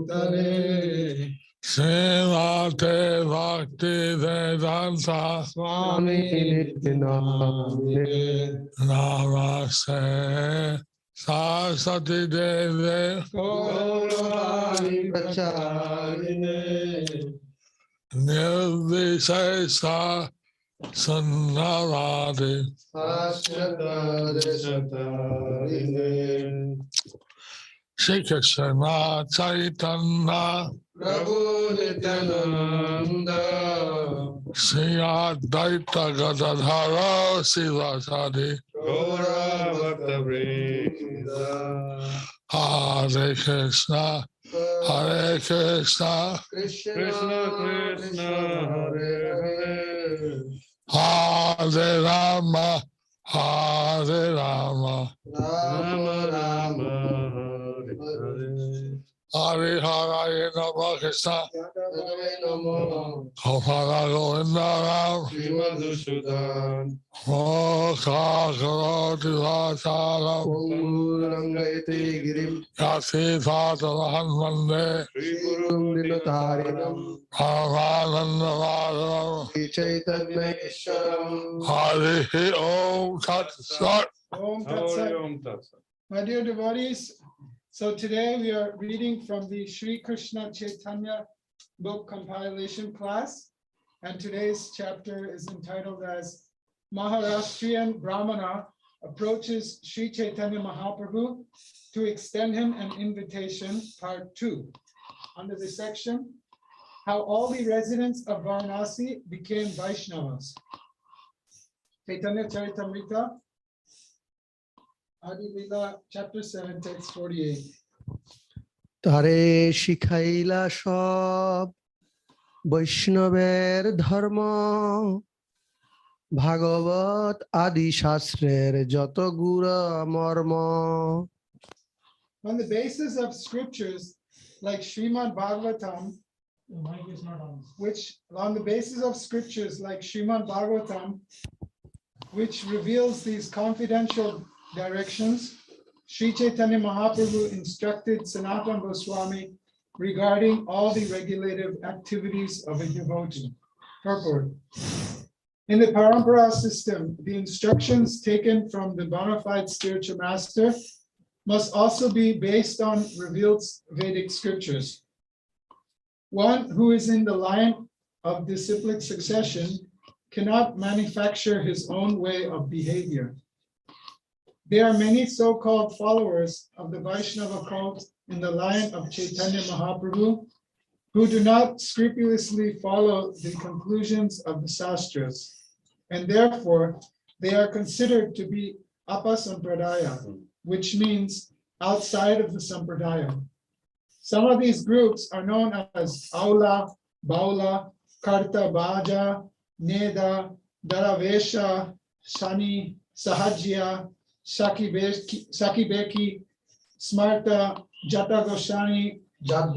Bhutale Srimate Bhakti Vedanta Swami Nityanamine Namaste Saraswati Devi Gauravani Pracharine Nirvishesha Sunnaradi Ashrata Desatarine Shri Kṛṣṇa Caitanya Prabhu Nityananda Shri Advaita Gadadhara Sivasadi Gaura Bhakta Vrinda Hare Kṛṣṇa Hare Kṛṣṇa Krishna Krishna Hare Hare Hare Rama Hare Rama Rama Rama Hare Hare Hare Hare Namo Kṛṣṇa Yadave Namo Gopala Govindaram Srimadhusudan Mokkha Karoti Vasaram Pongurangayate Girim Yati Tatamahan Mande Sri Gurum Dinatarinam Paramananda Vasaram Sri Chaitanya Ishwaram Hare Om Tat Sat. Om Tat Sat. My dear devotees, so today we are reading from the Sri Kṛṣṇa Caitanya book compilation class, and today's chapter is entitled as Maharashtrian Brāhmaṇa approaches Sri Chaitanya Mahaprabhu to extend him an invitation, part 2. Under the section, how all the residents of Varanasi became Vaishnavas. Caitanya Charitamrita, Adi Līlā, chapter 7, text 48. তারে শিখাইলা সব বৈষ্ণবের ধর্ম ভাগবত আদি শাস্ত্রের যত গুড় মর্ম On the basis of scriptures like Srimad Bhagavatam, which reveals these confidential directions, Sri Chaitanya Mahaprabhu instructed Sanatana Goswami regarding all the regulative activities of a devotee. Purport. In the Parampara system, the instructions taken from the bona fide spiritual master must also be based on revealed Vedic scriptures. One who is in the line of disciplic succession cannot manufacture his own way of behavior. There are many so-called followers of the Vaishnava cult in the line of Chaitanya Mahaprabhu who do not scrupulously follow the conclusions of the Shastras, and therefore they are considered to be apasampradaya, which means outside of the sampradaya. Some of these groups are known as Aula, Baula, Karta, Bhaja, Neda, Daravesha, Shani, Sahajya, Sakibeki, Smarta, Jata Goswami, Jat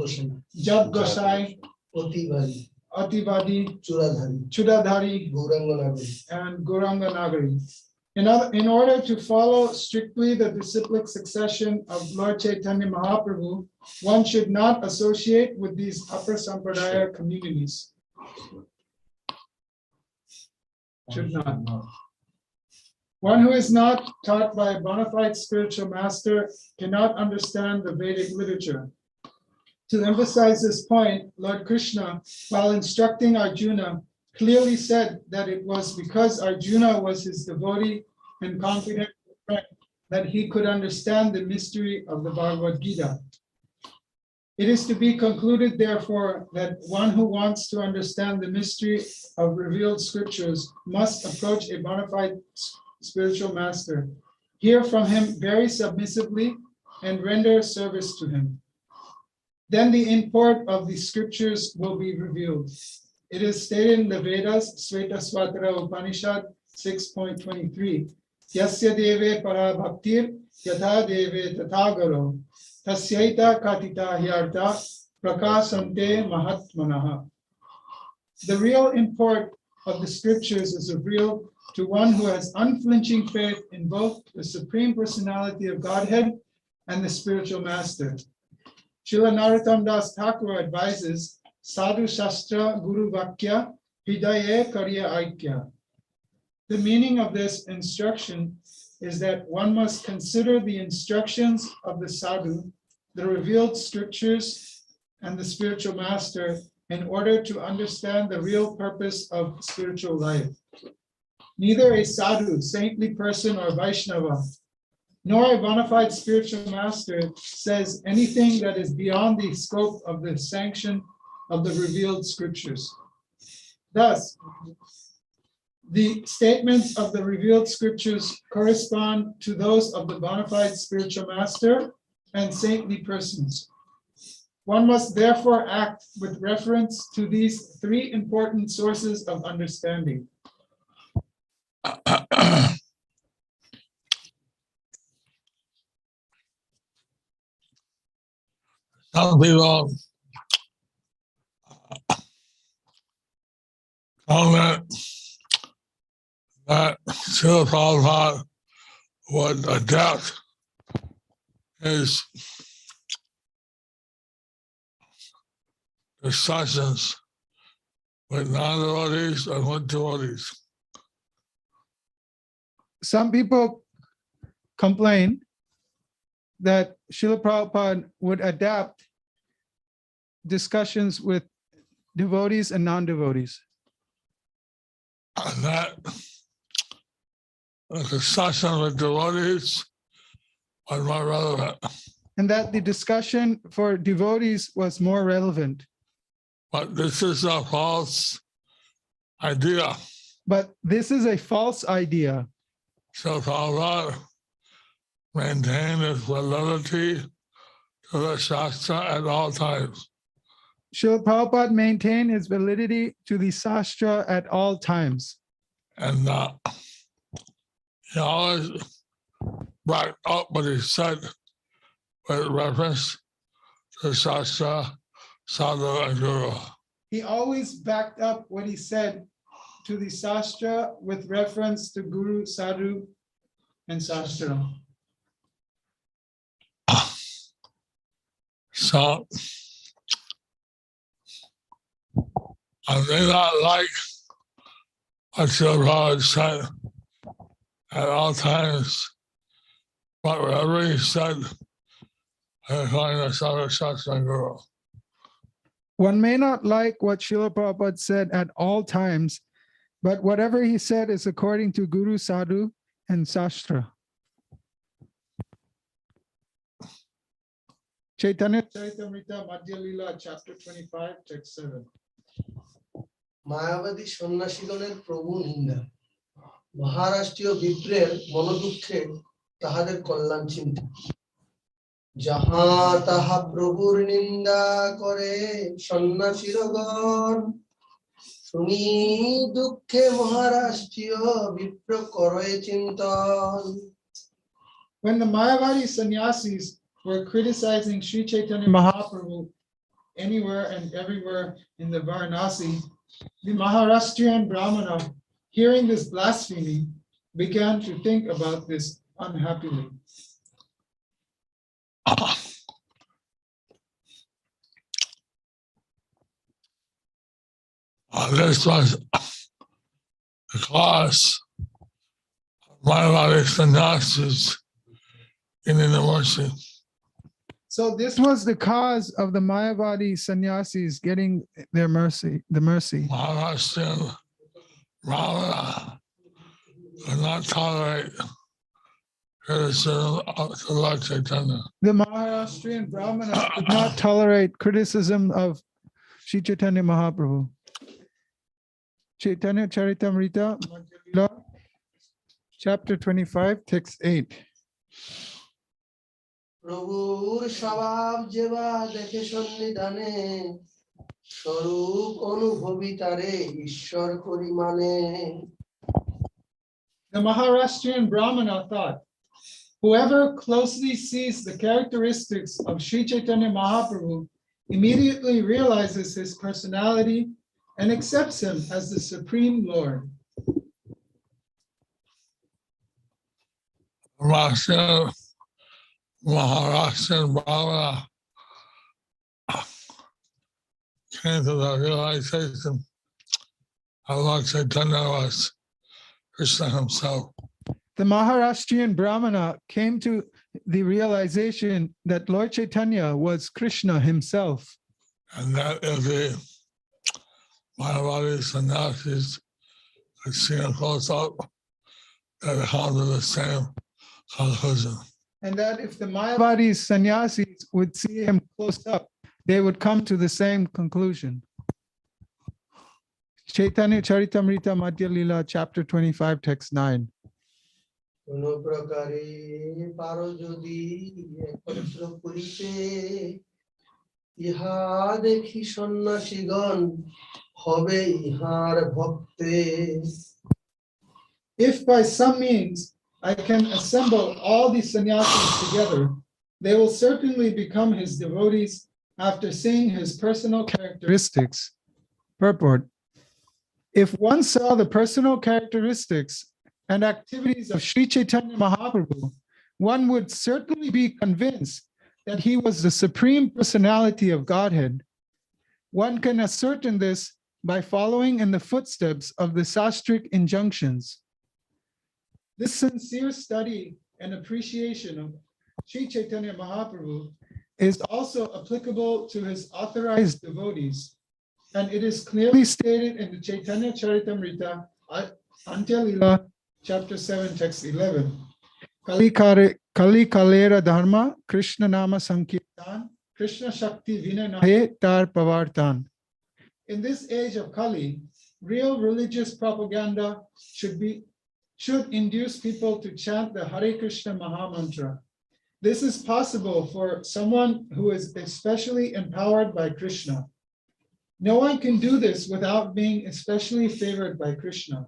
Gosai, Ativadi, Chudadhari, and Gauranga Nagari. In order to follow strictly the disciplic succession of Lord Chaitanya Mahaprabhu, one should not associate with these upper sampradaya communities. Should not. One who is not taught by a bona fide spiritual master cannot understand the Vedic literature. To emphasize this point, Lord Kṛṣṇa, while instructing Arjuna, clearly said that it was because Arjuna was his devotee and confident friend that he could understand the mystery of the Bhagavad-Gita. It is to be concluded, therefore, that one who wants to understand the mystery of revealed scriptures must approach a bona fide spiritual master, hear from him very submissively, and render service to him. Then the import of the scriptures will be revealed. It is stated in the Vedas, Svetasvatara Upanishad 6.23, Yasya deve para bhaktir yatha deve tathagaro tasyaita katita hyarta prakasante mahatmanaha. The real import of the scriptures is revealed to one who has unflinching faith in both the Supreme Personality of Godhead and the spiritual master. Srila Narottam Das Thakur advises Sadhu Shastra Guru Vakya Hidaye Karya Aikya. The meaning of this instruction is that one must consider the instructions of the sadhu, the revealed scriptures, and the spiritual master in order to understand the real purpose of spiritual life. Neither a sadhu, saintly person, or Vaishnava, nor a bona fide spiritual master says anything that is beyond the scope of the sanction of the revealed scriptures. Thus, the statements of the revealed scriptures correspond to those of the bona fide spiritual master and saintly persons. One must therefore act with reference to these three important sources of understanding. Some people comment that Srila Prabhupada would adapt his discussions with non-devotees and with devotees. Some people complain that Srila Prabhupada would adapt discussions with devotees and non-devotees. And that the discussion with devotees was more relevant. And that the discussion for devotees was more relevant. But this is a false idea. But this is a false idea. So Prabhupada maintained his validity to the Shastra at all times. Srila Prabhupada maintained his validity to the Shastra at all times. And he always backed up what he said with reference to Shastra, Sadhu, and Guru. He always backed up what he said to the Shastra with reference to Guru, Sadhu, and Shastra. So, I may not like what Srila Prabhupada said at all times, but whatever he said, according to Sadhu, Shastra, and Guru. One may not like what Srila Prabhupada said at all times, but whatever he said is according to Guru, Sadhu, and Shastra. Caitanya Charitamrita Madhya Līlā, chapter 25, text 7. মায়াবাদী সন্ন্যাসীগণের প্রভু নিন্দা মহারাষ্ট্রীয় বিপ্রের মনোদুঃখে তাহাদের কল্যাণ চিন্তা যাহা তাহা প্রভুর নিন্দা করে সন্ন্যাসীরগণ শুনি দুঃখে মহারাষ্ট্রীয় বিপ্র করে চিন্তন. When the Mayavadi sannyasis were criticizing Sri Chaitanya Mahaprabhu anywhere and everywhere in the Varanasi, the Maharashtrian Brāhmaṇa, hearing this blasphemy, began to think about this unhappily. This was the cause of Mayavadi sannyasis in the mercy. So this was the cause of the Mayavadi sannyasis getting their mercy, the mercy. Maharashtrian Brāhmaṇa could not tolerate criticism of the Lord Chaitanya. The Maharashtrian Brāhmanas could not tolerate criticism of Sri Chaitanya Mahaprabhu. Caitanya Charitamrita, Līlā, chapter 25, text 8. প্রভুর স্বভাব যেবা দেখে সন্নিধানে স্বরূপ অনুভবী তারে ঈশ্বর করি মানে. The Maharashtrian Brāhmana thought, whoever closely sees the characteristics of Sri Chaitanya Mahaprabhu immediately realizes his personality and accepts him as the Supreme Lord. Maharashtrian Brāhmaṇa came to the realization of Lord Chaitanya was Krishna himself. The Maharashtrian Brahmana came to the realization that Lord Chaitanya was Krishna himself. And that if the Mayavadi sannyasis had seen a close up, that it held to the same conclusion. And that if the Mayavadi sannyasis would see him close up, they would come to the same conclusion. Caitanya Charitamrita Madhya Līlā, chapter 25, text 9. কোনো প্রকারে পারো যদি একত্র করিতে ইহা দেখি সন্ন্যাসীগণ হবে ইহার ভক্তে If by some means I can assemble all these sannyasis together, they will certainly become his devotees after seeing his personal characteristics. Purport. If one saw the personal characteristics and activities of Sri Chaitanya Mahaprabhu, one would certainly be convinced that he was the Supreme Personality of Godhead. One can ascertain this by following in the footsteps of the sastric injunctions. This sincere study and appreciation of Sri Chaitanya Mahaprabhu is also applicable to his authorized devotees, and it is clearly stated in the Caitanya Charitamrita, Untitled Līlā, chapter 7, text 11. Kali kalera dharma, Kṛṣṇa nama sankirtan, Kṛṣṇa shakti vina nahe tar pavartan. In this age of Kali, real religious propaganda should induce people to chant the Hare Krishna Mahamantra. This is possible for someone who is especially empowered by Krishna. No one can do this without being especially favored by Krishna.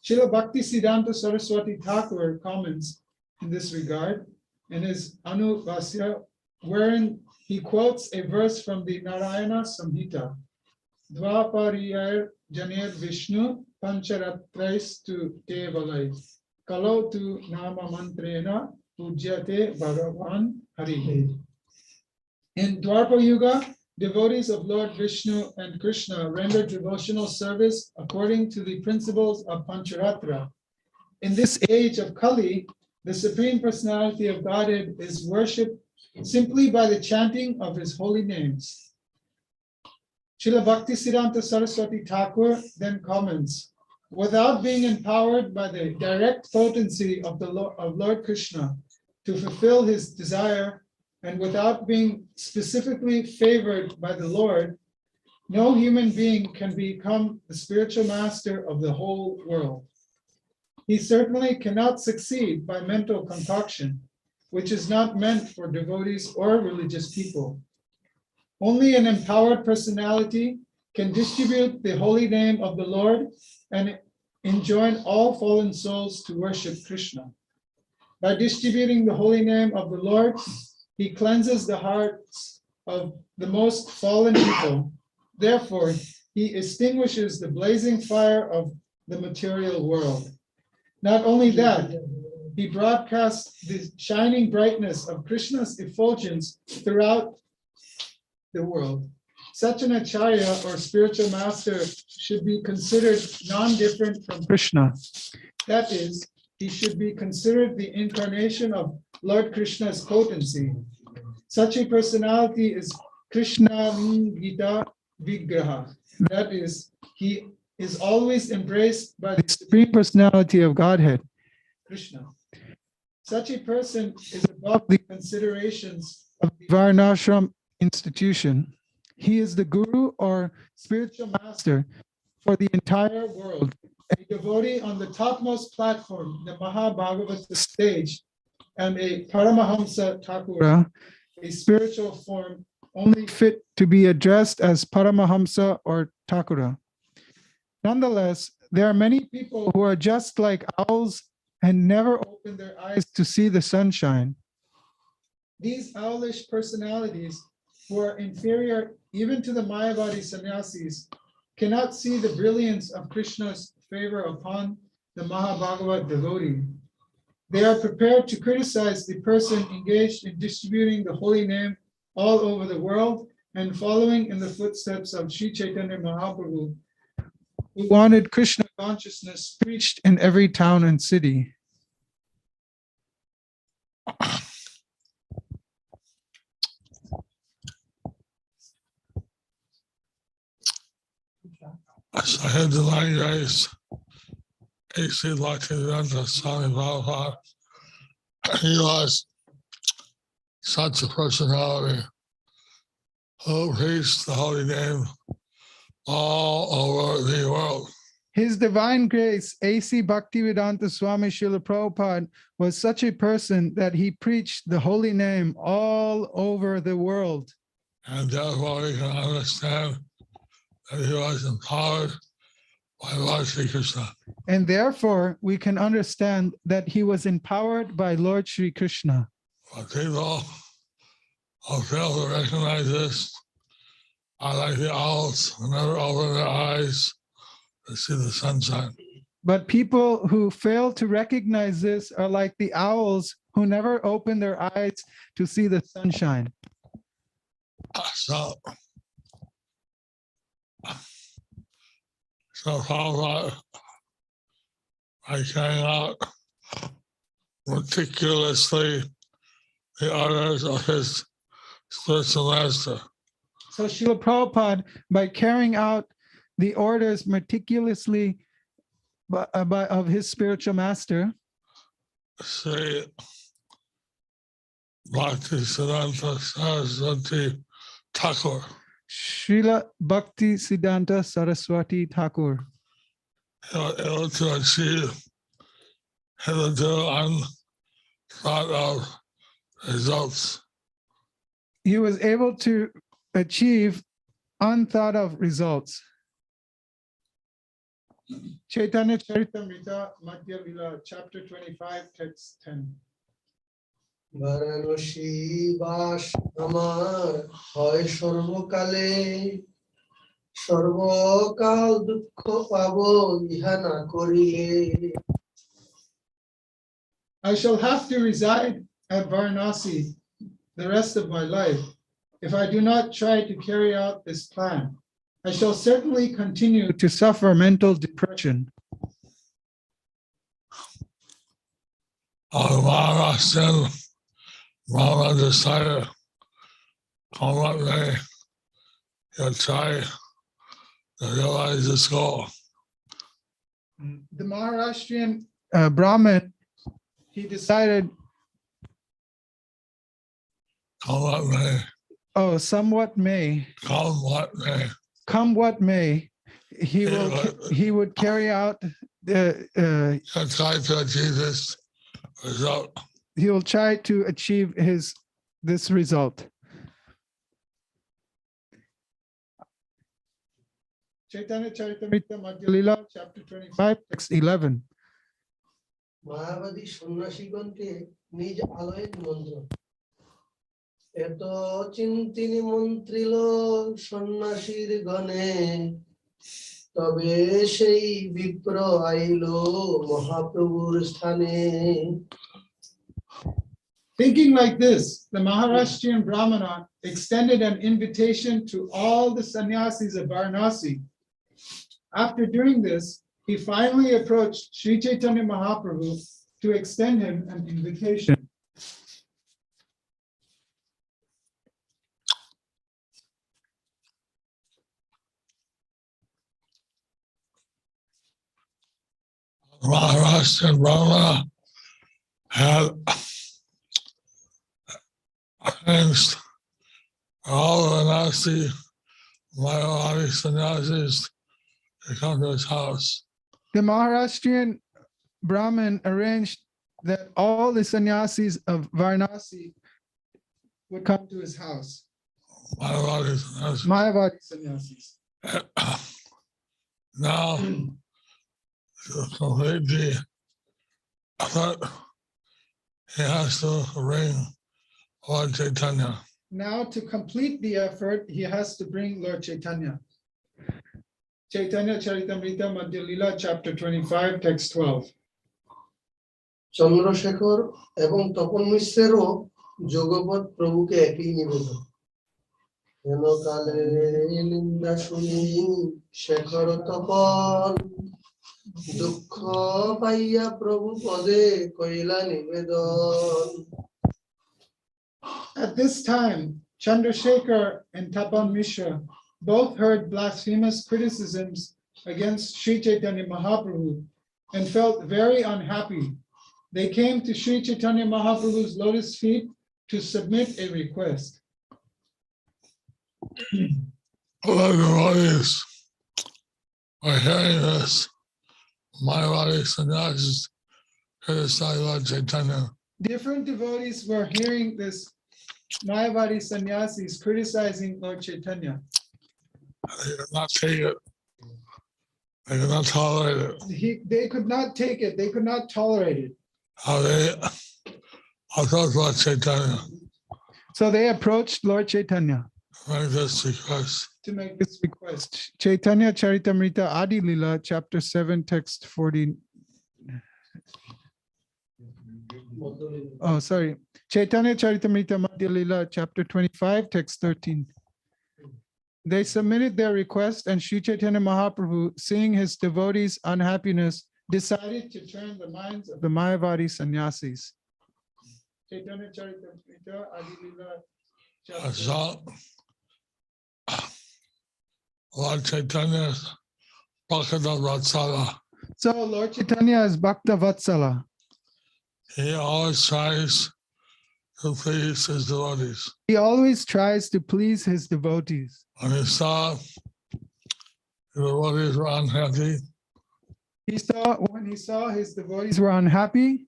Srila Bhaktisiddhanta Saraswati Thakur comments in this regard in his Anuvasya, wherein he quotes a verse from the Narayana Samhita. Dvapariyar Janer Vishnu Pancharatraistu Kevalai Kalo tu Nama Mantrena Pujyate Bhagavan Harihe. In Dwapar Yuga, devotees of Lord Vishnu and Krishna render devotional service according to the principles of Pancharatra. In this age of Kali, the Supreme Personality of Godhead is worshipped simply by the chanting of his holy names. Srila Bhaktisiddhanta Saraswati Thakur then comments, without being empowered by the direct potency of Lord Krishna to fulfill his desire, and without being specifically favored by the Lord, no human being can become the spiritual master of the whole world. He certainly cannot succeed by mental concoction, which is not meant for devotees or religious people. Only an empowered personality can distribute the holy name of the Lord and enjoin all fallen souls to worship Krishna. By distributing the holy name of the Lord, he cleanses the hearts of the most fallen people. Therefore, he extinguishes the blazing fire of the material world. Not only that, he broadcasts the shining brightness of Krishna's effulgence throughout the world. Such an acharya or spiritual master should be considered non-different from Krishna. That is, he should be considered the incarnation of Lord Krishna's potency. Such a personality is Krishna Gita Vigraha. That is, he is always embraced by the Supreme Personality of Godhead, Krishna. Such a person is above the considerations of the Varnashram institution. He is the guru or spiritual master for the entire world, a devotee on the topmost platform, the Mahabhagavata stage, and a Paramahamsa Thakura, a spiritual form only fit to be addressed as Paramahamsa or Thakura. Nonetheless, there are many people who are just like owls and never open their eyes to see the sunshine. These owlish personalities, who are inferior even to the Mayavadi sannyasis, cannot see the brilliance of Krishna's favor upon the Mahabhagavat devotee. They are prepared to criticize the person engaged in distributing the holy name all over the world and following in the footsteps of Sri Chaitanya Mahaprabhu, who wanted Krishna consciousness preached in every town and city. So I had the line guys, A.C. Bhaktivedanta Swami Prabhupada. He was such a personality who preached the holy name all over the world. His Divine Grace, A.C. Bhaktivedanta Swami Srila Prabhupada, was such a person that he preached the holy name all over the world. And therefore we can understand that he was empowered by Lord Sri Krishna. And therefore, we can understand that he was empowered by Lord Sri Krishna. But people who fail to recognize this are like the owls who never open their eyes to see the sunshine. But people who fail to recognize this are like the owls who never open their eyes to see the sunshine. So Prabhupada, by carrying out meticulously the orders of his spiritual master, So Srila Prabhupada, by carrying out the orders meticulously of his spiritual master, Sri Bhaktisiddhanta Saraswati Thakur, Srila Bhakti Siddhanta Saraswati Thakur, able to achieve hitherto unthought of results. he was able to achieve unthought of results. Caitanya Charitamrita Madhya Līlā, chapter 25, text 10. Varanasi বাস আমার হয় সর্বকালে, সর্বকাল দুঃখ পাব ইহা না করিলে। I shall have to reside at Varanasi the rest of my life. If I do not try to carry out this plan, I shall certainly continue to suffer mental depression. Maharashtra Brāhmaṇa decided, come what may, he'll try to realize this goal. The Maharashtrian Brahmin, he decided, Come what may, somewhat may, come what may. come what may, he would carry out He'll try to achieve this result. he will try to achieve this result. Chaitanya Charitamrita Madhya Līlā, chapter 25, text 11. মায়াবাদী সন্ন্যাসীগণকে নিজ আলয়ে নিমন্ত্রণ। এত চিন্তিনি মন্ত্রিল সন্ন্যাসীর গণে, তবে সেই বিপ্র আইল মহাপ্রভুর স্থানে। Thinking like this, the Maharashtrian Brāhmaṇa extended an invitation to all the sannyasis of Varanasi. After doing this, he finally approached Sri Chaitanya Mahaprabhu to extend him an invitation. Maharashtra Brāhmaṇa had arranged all the nasty Mayavadi sannyasis to come to his house. The Maharashtrian Brahmin arranged that all the sannyasis of Varanasi would come to his house. Mayavadi sannyasis. Mayavadi sannyasis. Now, to complete the effort, he has to bring Lord Chaitanya. Now, to complete the effort, he has to bring Lord Chaitanya. Chaitanya Charitamrita Madhya Līlā, chapter 25, text 12. Chandrashekhar এবং তপন মিশ্রেরও যোগপদ প্রভুকে একই নিবেদন। হেনকালে এই নিন্দা শুনি শেখর তপন দুঃখ পাইয়া প্রভু পদে কইলা নিবেদন। At this time, Chandrasekhar and Tapan Mishra both heard blasphemous criticisms against Sri Chaitanya Mahaprabhu and felt very unhappy. They came to Sri Chaitanya Mahaprabhu's lotus feet to submit a request. All the devotees were hearing this. Mayavadi sannyasis criticized Lord Chaitanya. Different devotees were hearing this Mayavadi sannyasis criticizing Lord Chaitanya. They could not take it. They could not tolerate it. They could not take it. They could not tolerate it. They approached Lord Chaitanya. So they approached Lord Chaitanya Make this request. to make this request. Chaitanya Charitamrita Adi Līlā, chapter 7, text 40. Oh, sorry. Chaitanya Charitamrita Madhya Līlā, chapter 25, text 13. They submitted their request, and Sri Chaitanya Mahaprabhu, seeing his devotees' unhappiness, decided to turn the minds of the Mayavadi sannyasis. Chaitanya Charitamrita Adi Līlā, chapter So, Lord Chaitanya is Bhakta Vatsala. So Lord Chaitanya is Bhakta Vatsala. He always tries to please his devotees. He always tries to please his devotees. When he saw the devotees were unhappy, When he saw his devotees were unhappy,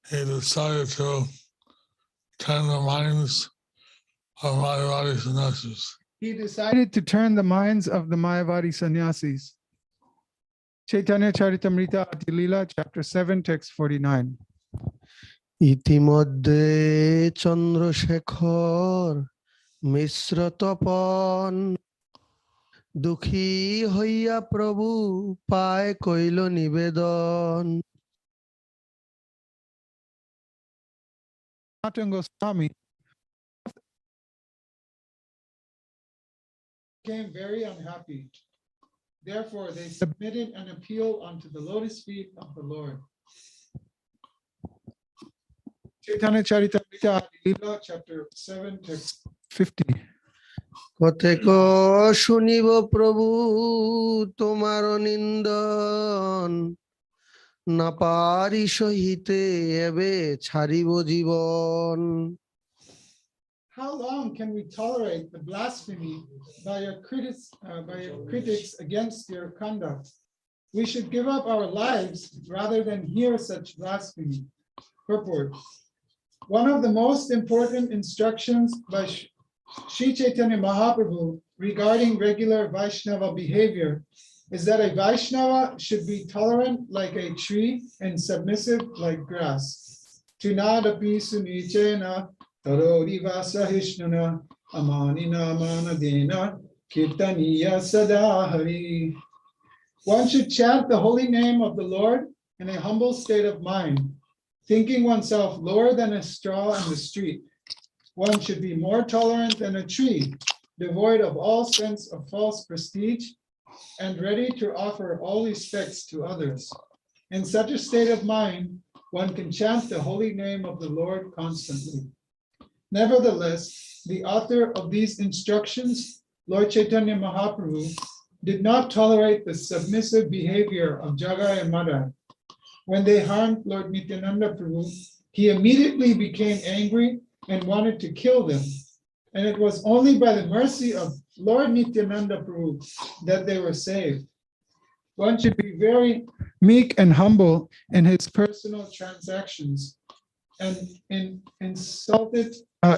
he decided to turn the minds of Mayavadi sannyasis. he decided to turn the minds of the Mayavadi sannyasis. Chaitanya Charitamrita Adi Līlā, chapter 7, text 49. ইতিমধ্যে চন্দ্রশেখর মিশ্র তপন দুঃখী হইয়া প্রভু পায় কইল নিবেদন। Swami became very unhappy. Therefore, they submitted an appeal unto the lotus feet of the Lord. Chaitanya Charitamrita Adi Līlā, chapter 7, text 50. কতেক শুনিব প্রভু তোমার নিন্দন না পারি সহিতে এবে ছাড়িব জীবন। How long can we tolerate the blasphemy by your critics against your conduct? We should give up our lives rather than hear such blasphemy. Purport. One of the most important instructions by Sri Chaitanya Mahaprabhu regarding regular Vaishnava behavior is that a Vaishnava should be tolerant like a tree and submissive like grass. Trinadapi sunichena Tarodiva sahishnuna amanina manadena kirtaniya sadahari. One should chant the holy name of the Lord in a humble state of mind, thinking oneself lower than a straw in the street. One should be more tolerant than a tree, devoid of all sense of false prestige, and ready to offer all respects to others. In such a state of mind, one can chant the holy name of the Lord constantly. Nevertheless, the author of these instructions, Lord Chaitanya Mahaprabhu, did not tolerate the submissive behavior of Jagai and Madai. When they harmed Lord Nityananda Prabhu, he immediately became angry and wanted to kill them. And it was only by the mercy of Lord Nityananda Prabhu that they were saved. One should be very meek and humble in his personal transactions. And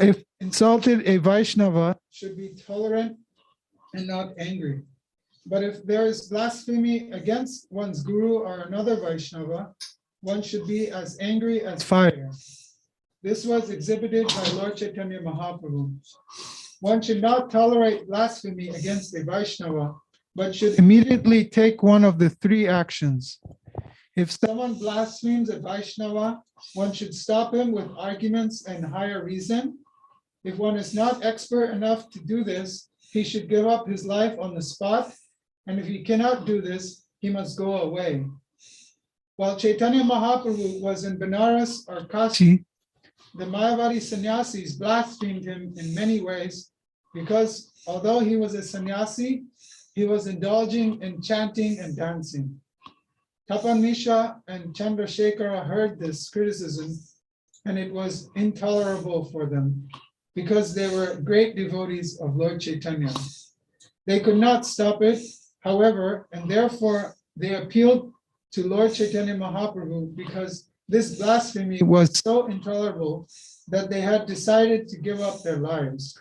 if insulted, a Vaishnava should be tolerant and not angry. But if there is blasphemy against one's guru or another Vaishnava, one should be as angry as fire. This was exhibited by Lord Chaitanya Mahaprabhu. One should not tolerate blasphemy against a Vaishnava, but should immediately take one of the three actions. If someone blasphemes a Vaishnava, one should stop him with arguments and higher reason. If one is not expert enough to do this, he should give up his life on the spot, and if he cannot do this, he must go away. While Caitanya Mahaprabhu was in Benares or Kashi, the Mayavadi sannyasis blasphemed him in many ways because although he was a sannyasi, he was indulging in chanting and dancing. Tapan Mishra and Chandrasekhara heard this criticism, and it was intolerable for them because they were great devotees of Lord Chaitanya. They could not stop it, however, and therefore they appealed to Lord Chaitanya Mahaprabhu because this blasphemy was so intolerable that they had decided to give up their lives.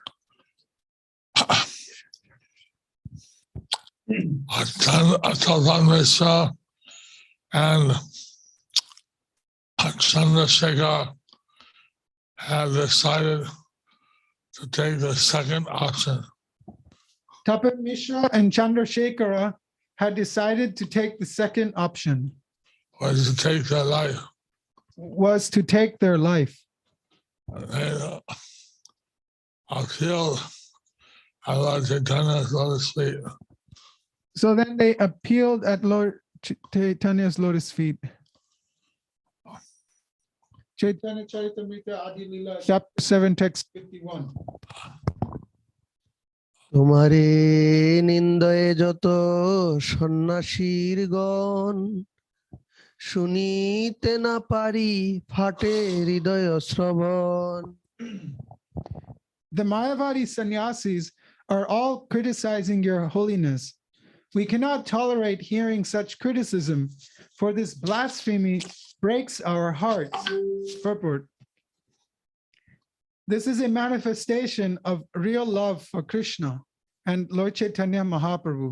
Tapan Mishra and Chandrasekhara had decided to take the second option. Tapan Mishra and Chandrasekhara had decided to take the second option. Was to take their life. They appealed at Lord Chaitanya's lotus feet. So then they appealed at Lord Chaitanya's lotus feet. Chaitanya Charitamrita Adi Līlā, chapter 7, text 51. তোমারে নিন্দয়ে যত সন্ন্যাসীর গণ শুনিতে না পারি ফাটে হৃদয় শ্রবণ. The Mayavadi sannyasis are all criticizing your holiness. We cannot tolerate hearing such criticism, for this blasphemy breaks our hearts. Purport. This is a manifestation of real love for Kṛṣṇa and Lord Chaitanya Mahaprabhu.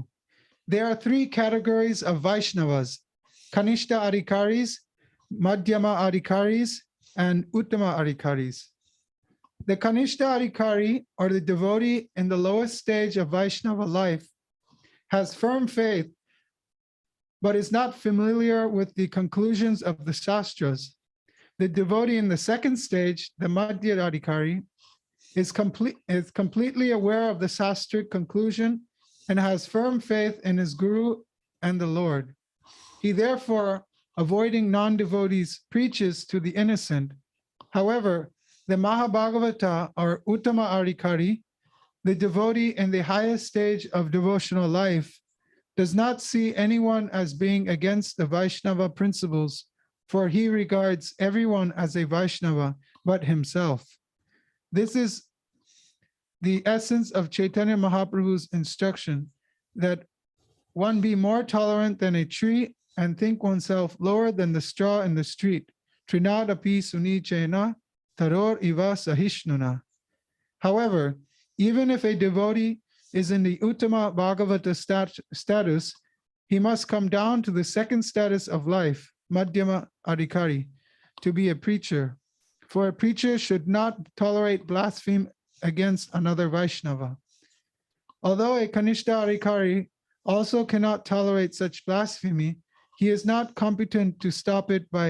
There are three categories of Vaishnavas: Kanishta Adhikaris, Madhyama Adhikaris, and Uttama Adhikaris. The Kanishta Adhikari, or the devotee in the lowest stage of Vaishnava life, has firm faith, but is not familiar with the conclusions of the Shastras. The devotee in the second stage, the Madhya Adhikari, is completely aware of the Shastric conclusion and has firm faith in his Guru and the Lord. He therefore, avoiding non-devotees, preaches to the innocent. However, the Mahabhagavata, or Uttama Adhikari, the devotee in the highest stage of devotional life, does not see anyone as being against the Vaishnava principles, for he regards everyone as a Vaishnava but himself. This is the essence of Chaitanya Mahaprabhu's instruction, that one be more tolerant than a tree and think oneself lower than the straw in the street. Trinadapi suni chena taror iva sahishnuna. However, even if a devotee is in the Uttama Bhagavata status, he must come down to the second status of life, Madhyama Adhikari, to be a preacher. For a preacher should not tolerate blasphemy against another Vaishnava. Although a Kanishta Adhikari also cannot tolerate such blasphemy, he is not competent to stop it by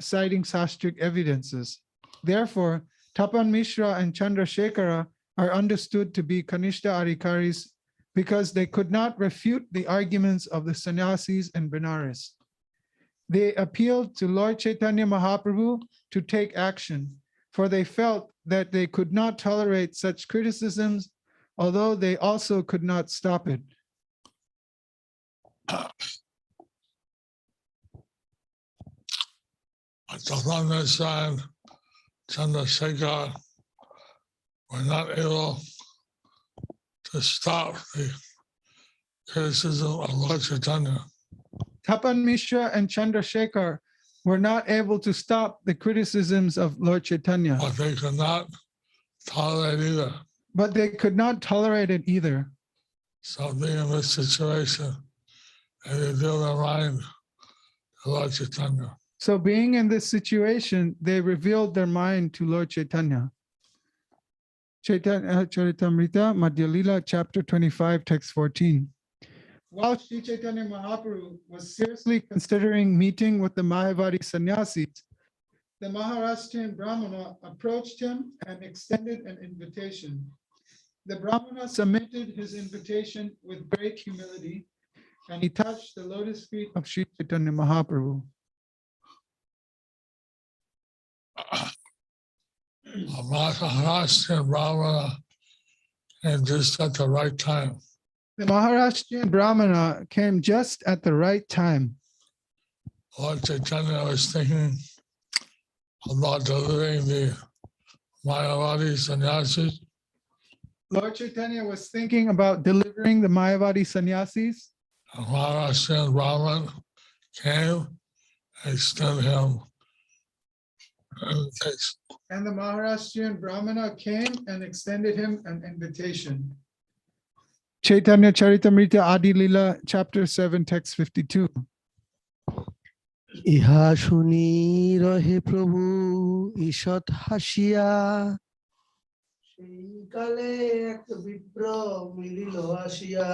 citing Shastric evidences. Therefore, Tapan Mishra and Chandrasekhara are understood to be Kanishta Adhikaris because they could not refute the arguments of the sannyasis in Benares. They appealed to Lord Chaitanya Mahaprabhu to take action, for they felt that they could not tolerate such criticisms, although they also could not stop it. Tapan Mishra and Chandrasekhara were not able to stop the criticism of Lord Chaitanya. Tapan Mishra and Chandrasekhar were not able to stop the criticisms of Lord Chaitanya. But they could not tolerate either. It either. So being in this situation, they revealed their mind to Lord Chaitanya. So being in this situation, they revealed their mind to Lord Chaitanya. Chaitanya Charitamrita, Madhya Līlā, chapter 25, text 14. While Sri Chaitanya Mahaprabhu was seriously considering meeting with the Mayavadi sannyasis, the Maharashtrian Brāhmaṇa approached him and extended an invitation. The Brahmana submitted his invitation with great humility, and he touched the lotus feet of Sri Chaitanya Mahaprabhu. Maharashtrian Brahmana came just at the right time. The Maharashtrian Brahmana came just at the right time. Lord Chaitanya was thinking about delivering the Mayavadi sannyasis. Lord Chaitanya was thinking about delivering the Mayavadi sannyasis. A Maharashtrian Brahman came and extended him an invitation. And the Maharashtrian Brahmana came and extended him an invitation. Caitanya Charitamrita Adi Līlā, chapter 7, text 52. ইহা শুনি রহে প্রভু ঈষৎ হাসিয়া সেই কালে এক বিপ্র মিলিল আসিয়া.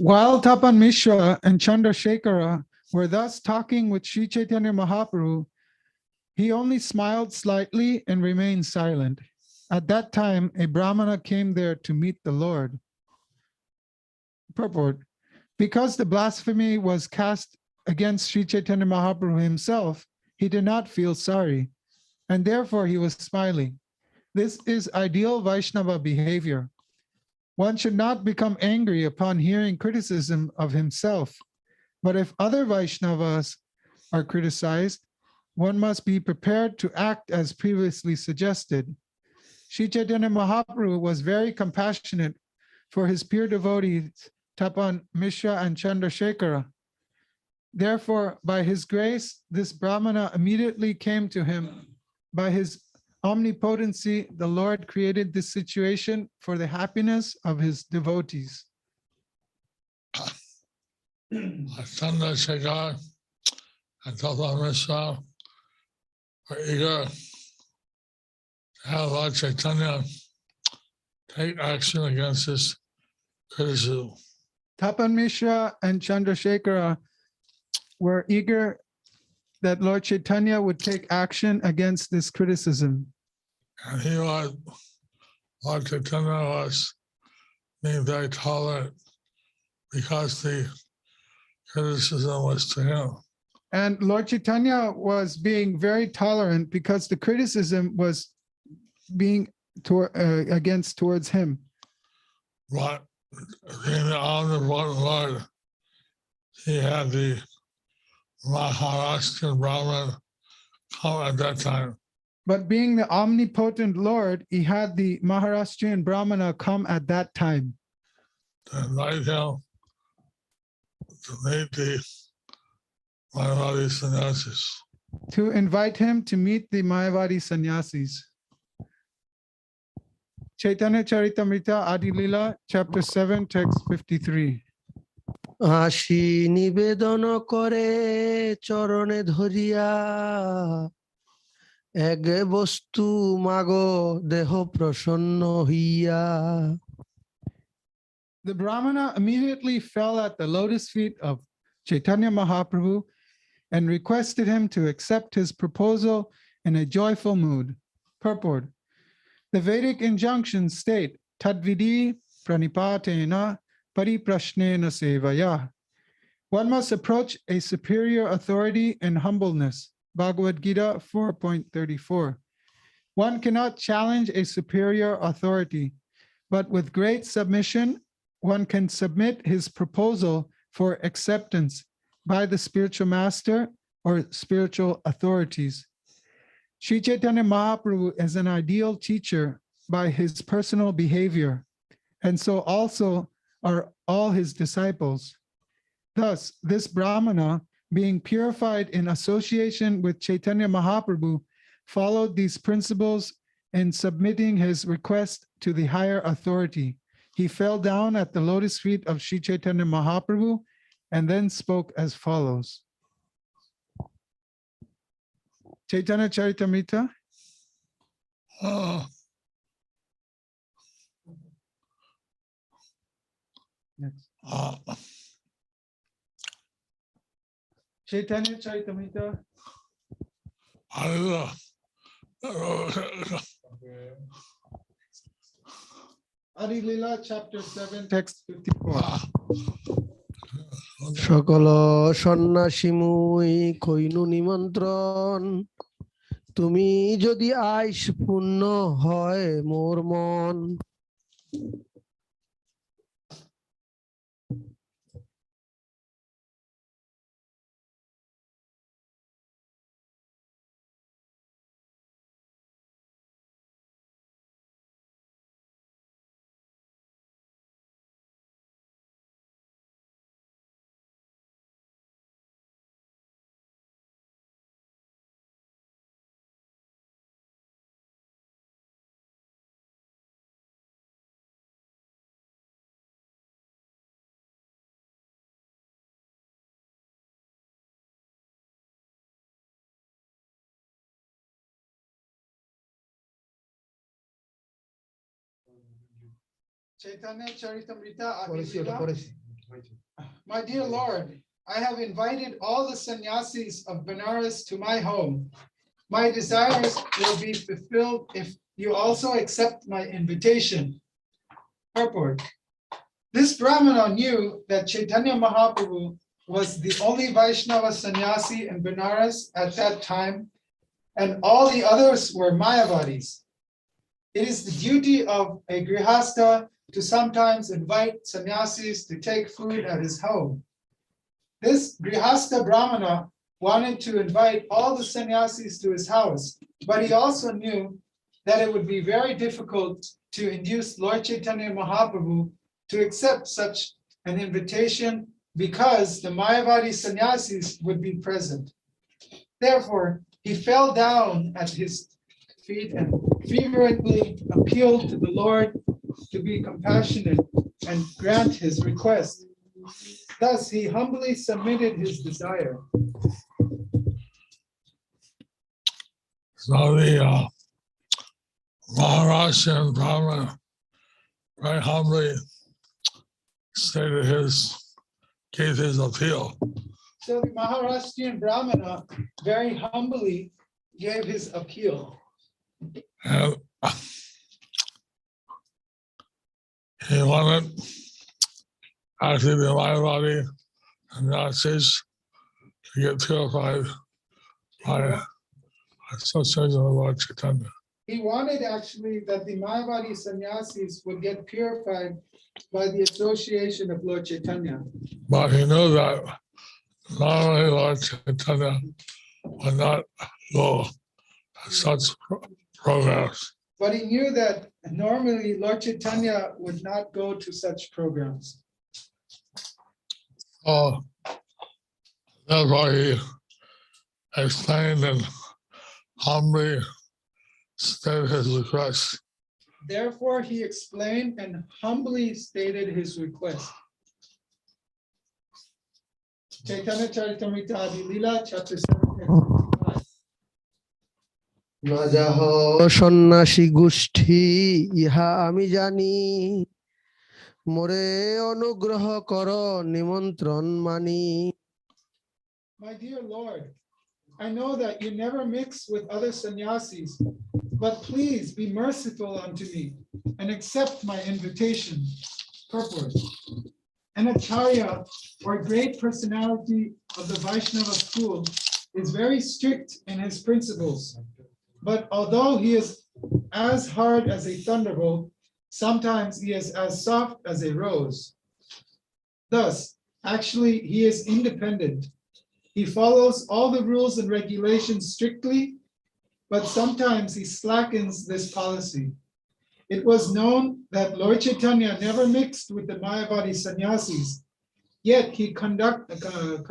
While Tapan Mishra and Chandrasekhara were thus talking with Sri Chaitanya Mahaprabhu, he only smiled slightly and remained silent. At that time, a Brahmana came there to meet the Lord. Purport: because the blasphemy was cast against Sri Chaitanya Mahaprabhu himself, he did not feel sorry, and therefore he was smiling. This is ideal Vaishnava behavior. One should not become angry upon hearing criticism of himself, but if other Vaishnavas are criticized, one must be prepared to act as previously suggested. Sri Chaitanya Mahaprabhu was very compassionate for his pure devotees, Tapan Mishra and Chandrasekhara. Therefore, by his grace, this Brahmana immediately came to him. By his omnipotency, the Lord created this situation for the happiness of his devotees. Chandrasekhara and Tapan Mishra were eager to have Lord Chaitanya take action against this criticism. Tapan Mishra and Chandrasekhara were eager that Lord Chaitanya would take action against this criticism. And Lord Chaitanya was being very tolerant because the criticism was to him. And Lord Chaitanya was being very tolerant because the criticism was being towards him. But being the omnipotent Lord, he had the Maharashtrian Brahman come at that time. But being the omnipotent Lord, he had the Maharashtrian Brahmana come at that time To invite him to meet the Mayavadi sannyasis. to invite him to meet the Mayavadi sannyasis. Caitanya Charitamrita Adi Līlā, chapter 7, text 53. আসি নিবেদন করে চরণে ধরিয়া এক বস্তু মাগো দেহ প্রসন্ন হইয়া. The Brahmana immediately fell at the lotus feet of Chaitanya Mahaprabhu and requested him to accept his proposal in a joyful mood. Purport: the Vedic injunctions state, Tadvidi pranipatena pariprashnena sevaya. One must approach a superior authority in humbleness. Bhagavad-Gita 4.34. One cannot challenge a superior authority, but with great submission, one can submit his proposal for acceptance by the spiritual master or spiritual authorities. Sri Chaitanya Mahaprabhu is an ideal teacher by his personal behavior, and so also are all his disciples. Thus, this Brahmana, being purified in association with Chaitanya Mahaprabhu, followed these principles in submitting his request to the higher authority. He fell down at the lotus feet of Sri Chaitanya Mahaprabhu and then spoke as follows. Caitanya Charitamrita. Next. Caitanya Charitamrita. Līlā, chapter 7, text 54. সকল সন্ন্যাসীমুই কইনু নিমন্ত্রণ তুমি যদি আইস পূর্ণ হয় মোর মন Caitanya Charitamrita Adi Līlā. My dear Lord, I have invited all the sannyasis of Benares to my home. My desires will be fulfilled if you also accept my invitation. Purport. This Brāhmaṇa knew that Caitanya Mahaprabhu was the only Vaishnava sannyasi in Benares at that time, and all the others were Mayavadis. It is the duty of a grihasta to sometimes invite sannyasis to take food at his home. This grihasta Brāhmaṇa wanted to invite all the sannyasis to his house, but he also knew that it would be very difficult to induce Lord Caitanya Mahaprabhu to accept such an invitation because the Mayavadi sannyasis would be present. Therefore, he fell down at his feet and fervently appealed to the Lord to be compassionate and grant his request. Thus, he humbly submitted his desire. So the Maharashtrian Brahmana very humbly gave his appeal. So the Maharashtrian Brahmana very humbly gave his appeal. And he wanted actually the Mayavadi and Nazis to get purified by association of Lord Caitanya. He wanted actually that the Mayavadi sannyasis would get purified by the association of Lord Caitanya. But he knew that normally Lord Caitanya would not go to such programs. But he knew that normally Lord Caitanya would not go to such programs. So therefore he explained and humbly stated his request. Therefore, he explained and humbly stated his request. Caitanya Charitamrita Adi Līlā, chapter 7, text 55. না যাহ সন্ন্যাসী গোষ্ঠী ইহা আমি জানি মোরে অনুগ্রহ কর নিমন্ত্রণ মানি My dear Lord, I know that you never mix with other sannyasis, but please be merciful unto me and accept my invitation. Purport. An acharya, or great personality of the Vaishnava school, is very strict in his principles. But although he is as hard as a thunderbolt, sometimes he is as soft as a rose. Thus, actually, he is independent. He follows all the rules and regulations strictly, but sometimes he slackens this policy. It was known that Lord Caitanya never mixed with the Mayavadi sannyasis, yet he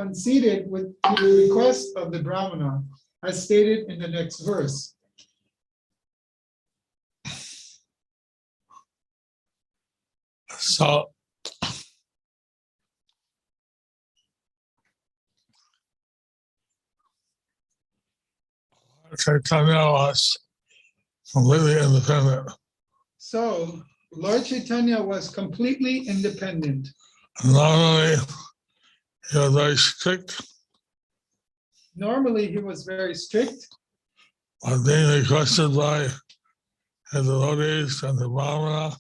conceded with the request of the Brāhmaṇa, as stated in the next verse. So Caitanya was completely independent. So Lord Caitanya was completely independent. Normally, he was very strict, Normally, he was very strict, but being requested by his devotees and the Brāhmana,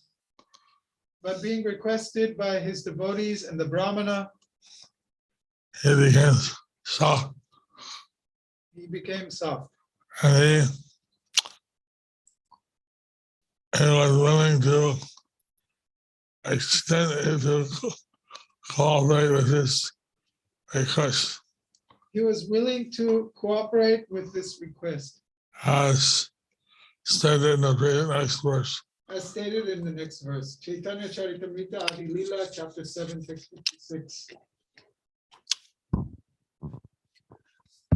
But being requested by his devotees and the Brāhmaṇa, he became soft. he became soft. And he was willing to extend it to cooperate with his request, He was willing to cooperate with this request, as stated in the next verse. as stated in the next verse. Caitanya Charitamrita Adi Līlā, chapter 7, text 56.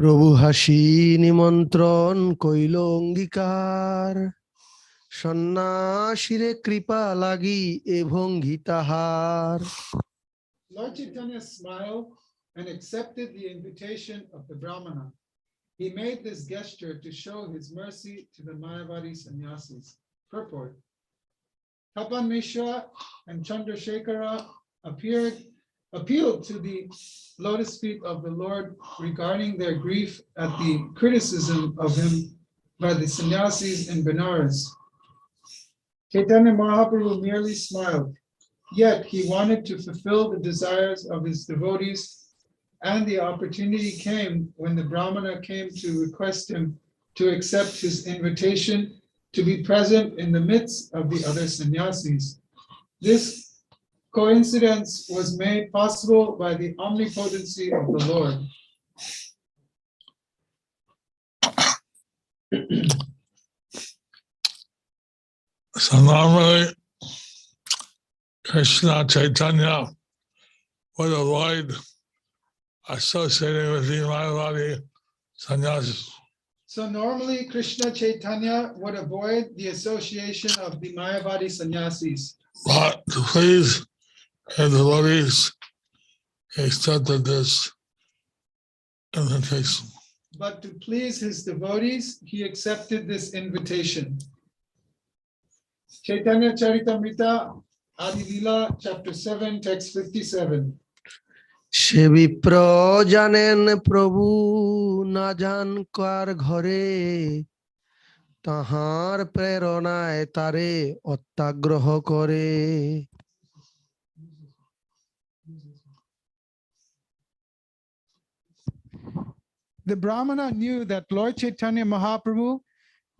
প্রভু হাসি নিমন্ত্রণ কইল অঙ্গীকার সন্ন্যাসীরে কৃপা লাগি এ ভঙ্গি তাহার Lord Chaitanya smiled and accepted the invitation of the Brāhmaṇa. He made this gesture to show his mercy to the Mayavadi sannyasis. Purport. Tapan Mishra and Chandrasekhara appealed to the lotus feet of the Lord regarding their grief at the criticism of him by the sannyasis in Benares. Caitanya Mahaprabhu merely smiled, yet he wanted to fulfill the desires of his devotees, and the opportunity came when the Brāhmana came to request him to accept his invitation to be present in the midst of the other sannyasis. This coincidence was made possible by the omnipotency of the Lord. So normally, Kṛṣṇa Caitanya would avoid associating with the Mayavadi sannyasis. So normally Kṛṣṇa Caitanya would avoid the association of the Mayavadi sannyasis. But to please his devotees, he accepted this invitation. But to please his devotees, he accepted this invitation. Caitanya Charitamrita Adi Līlā, chapter 7, text 57. সে বিপ্র জানেন প্রভু না জান কার ঘরে তাহার প্রেরণায় তারে অত্যাগ্রহ করে The Brāhmana knew that Lord Chaitanya Mahaprabhu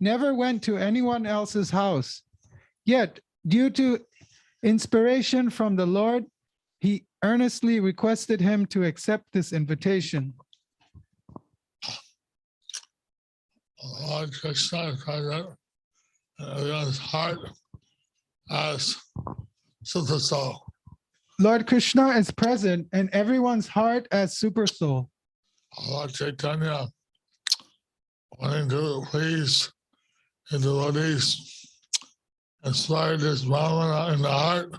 never went to anyone else's house. Yet, due to inspiration from the Lord, he earnestly requested him to accept this invitation. Lord Kṛṣṇa is present in everyone's heart as Super Soul. Lord Kṛṣṇa is present in everyone's heart as Super Soul. Lord Chaitanya, wanting to please his devotees, inspired this Brāhmana in the heart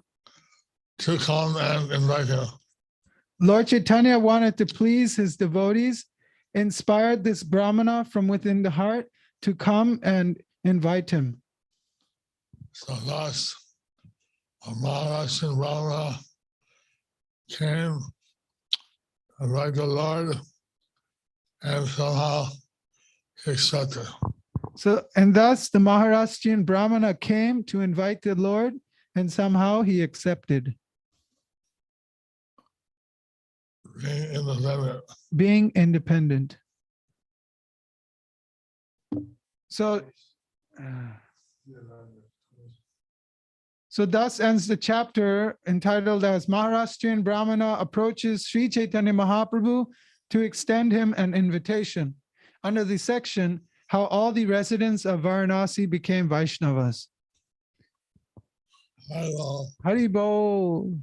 to come and invite him. Lord Chaitanya wanted to please his devotees, inspired this Brāhmana from within the heart to come and invite him. So thus, a Maharashtrian Brāhmana came, invited the Lord, and somehow he accepted. So, and thus the Maharashtrian Brāhmana came to invite the Lord, and somehow he accepted. Being independent. So thus ends the chapter entitled as Maharashtrian Brāhmana approaches Sri Chaitanya Mahaprabhu to extend him an invitation. Under the section, how all the residents of Varanasi became Vaishnavas. Hari Bol.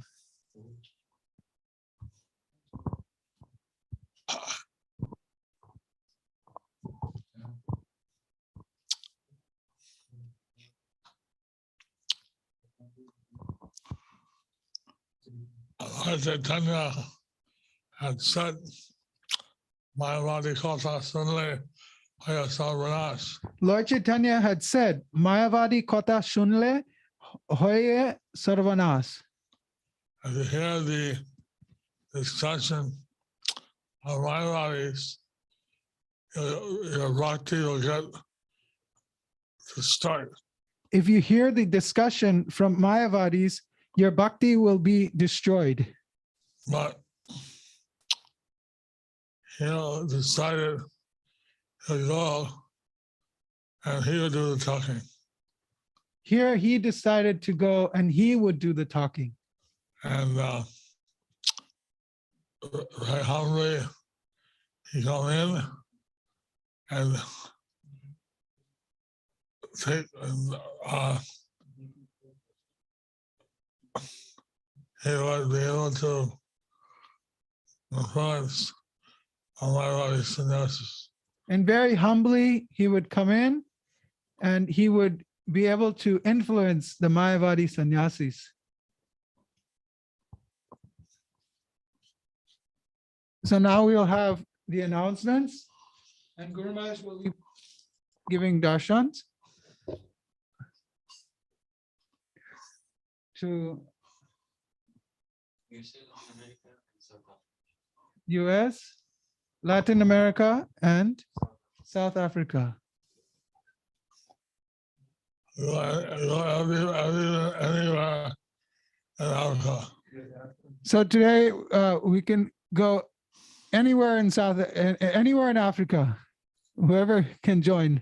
Lord Chaitanya had said, Mayavadi Kota Sunle Hoya Sarvanas. Lord Chaitanya had said, Mayavadi Kota Shunle Hoye Sarvanas. As you hear the discussion of Mayavadis, your bhakti will get to start. If you hear the discussion from Mayavadis, your bhakti will be destroyed. But he decided to go and he would do the talking. Here he decided to go and he would do the talking. And very humbly, he come in and take he would be able to influence on my sannyasis. And very humbly, he would come in and he would be able to influence the Mayavadi sannyasis. So now we'll have the announcements and Guru Maharaj will be giving darshans to US, Latin America, and South Africa. Anywhere in Africa. So today we can go anywhere in anywhere in Africa. Whoever can join.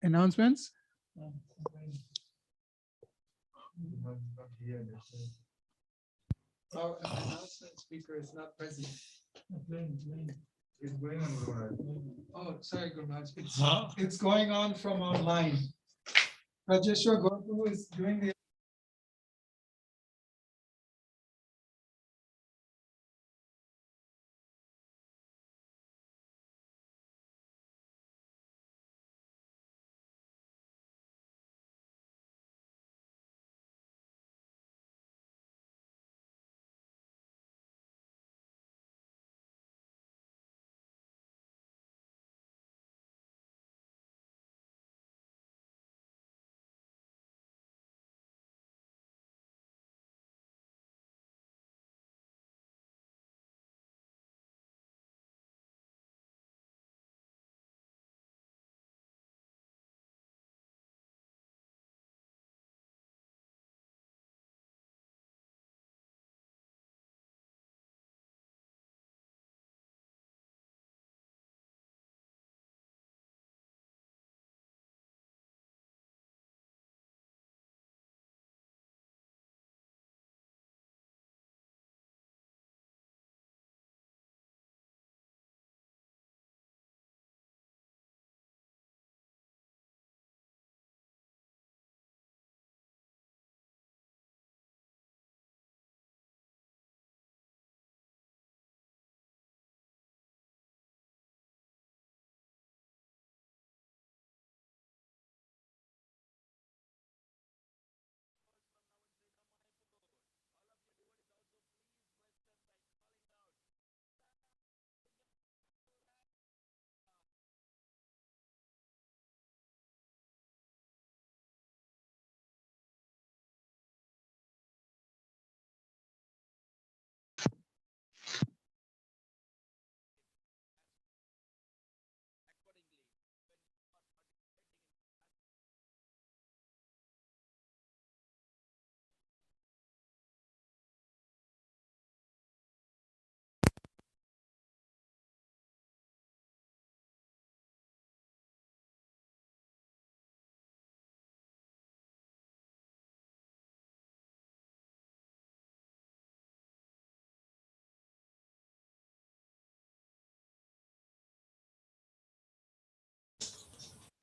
Announcements? Our announcement speaker is not present. Oh, sorry, Guru Maharaj. It's going on from online. Rajeshwar Guru is doing the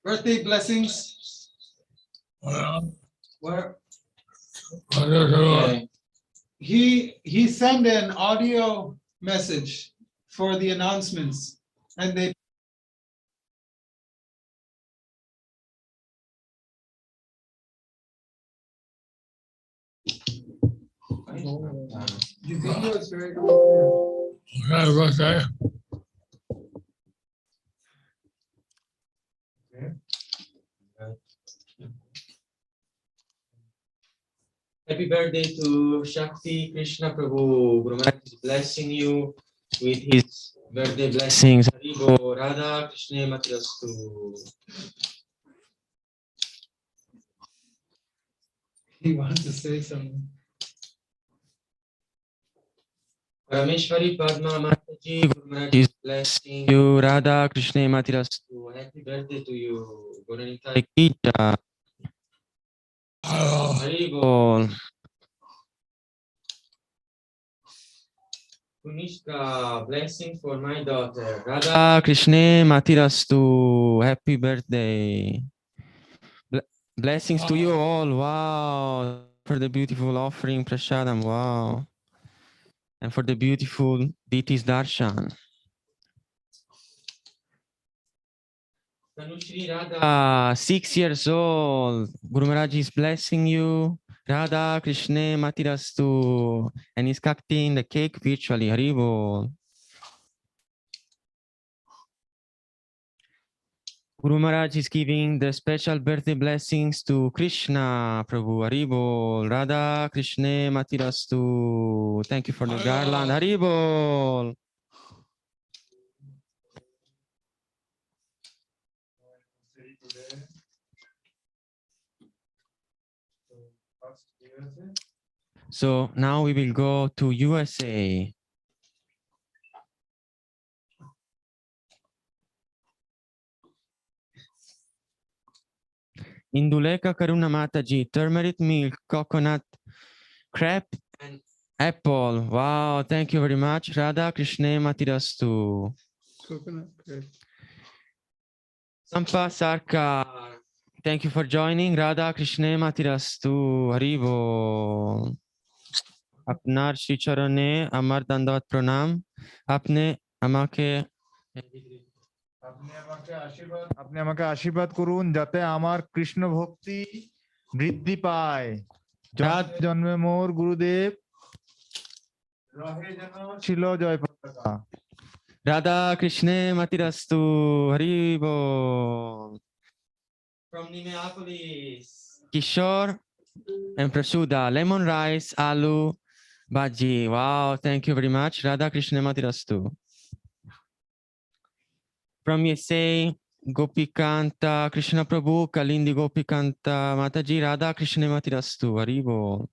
birthday blessings. Where he sent an audio message for the announcements, and they the video is very clear. Happy birthday to Shakti Krishna Prabhu. Guru Maharaj is blessing you with his birthday blessings. Haribo Radha Krishna Matyastu. He wants to say something. Rameshwari Padma Mataji, Guru Maharaj is blessing you. Radha Krishna Matirastu. Happy birthday to you. Guru Nitai ki jai. Hari Bol. Kunishka, blessing for my daughter. Radha Krishna Matirastu. Happy birthday. Blessings to you all. Wow. For the beautiful offering, Prasadam. Wow. And for the beautiful deities darshan. Tanushri Radha, 6 years old. Guru Maharaj is blessing you. Radha Krishna Matirastu. And he's cutting the cake virtually. Haribol. Guru Maharaj is giving the special birthday blessings to Krishna Prabhu. Haribol. Radha Krishna Matirastu. Thank you for the garland. Haribol. So now we will go to USA. Induleka Karuna Mataji, turmeric milk, coconut, crepe, and apple. Wow, thank you very much. Radha Krishna Matirastu. Coconut crepe. Sampa Sarkar, thank you for joining. Radha Krishna Matirastu. Haribo. Apnar Shri Charane, Amar Dandavat Pranam. Apne Amake. আপনি আমাকে আশীর্বাদ করুন যাতে আমার কৃষ্ণ ভক্তি বৃদ্ধি পায় জন্মে মোর গুরুদেব রহে যেন ছিল জয় পতাকা Radha Krishna Matirastu. Haribo. From Minneapolis, Kishore and Prasuda, lemon rice, aloo, bhaji. Wow, thank you very much. Radha Krishna Matirastu. From USA, Gopikanta, Krishna Prabhu, Kalindi Gopikanta, Mataji, Radha Krishna Matirastu. Haribo.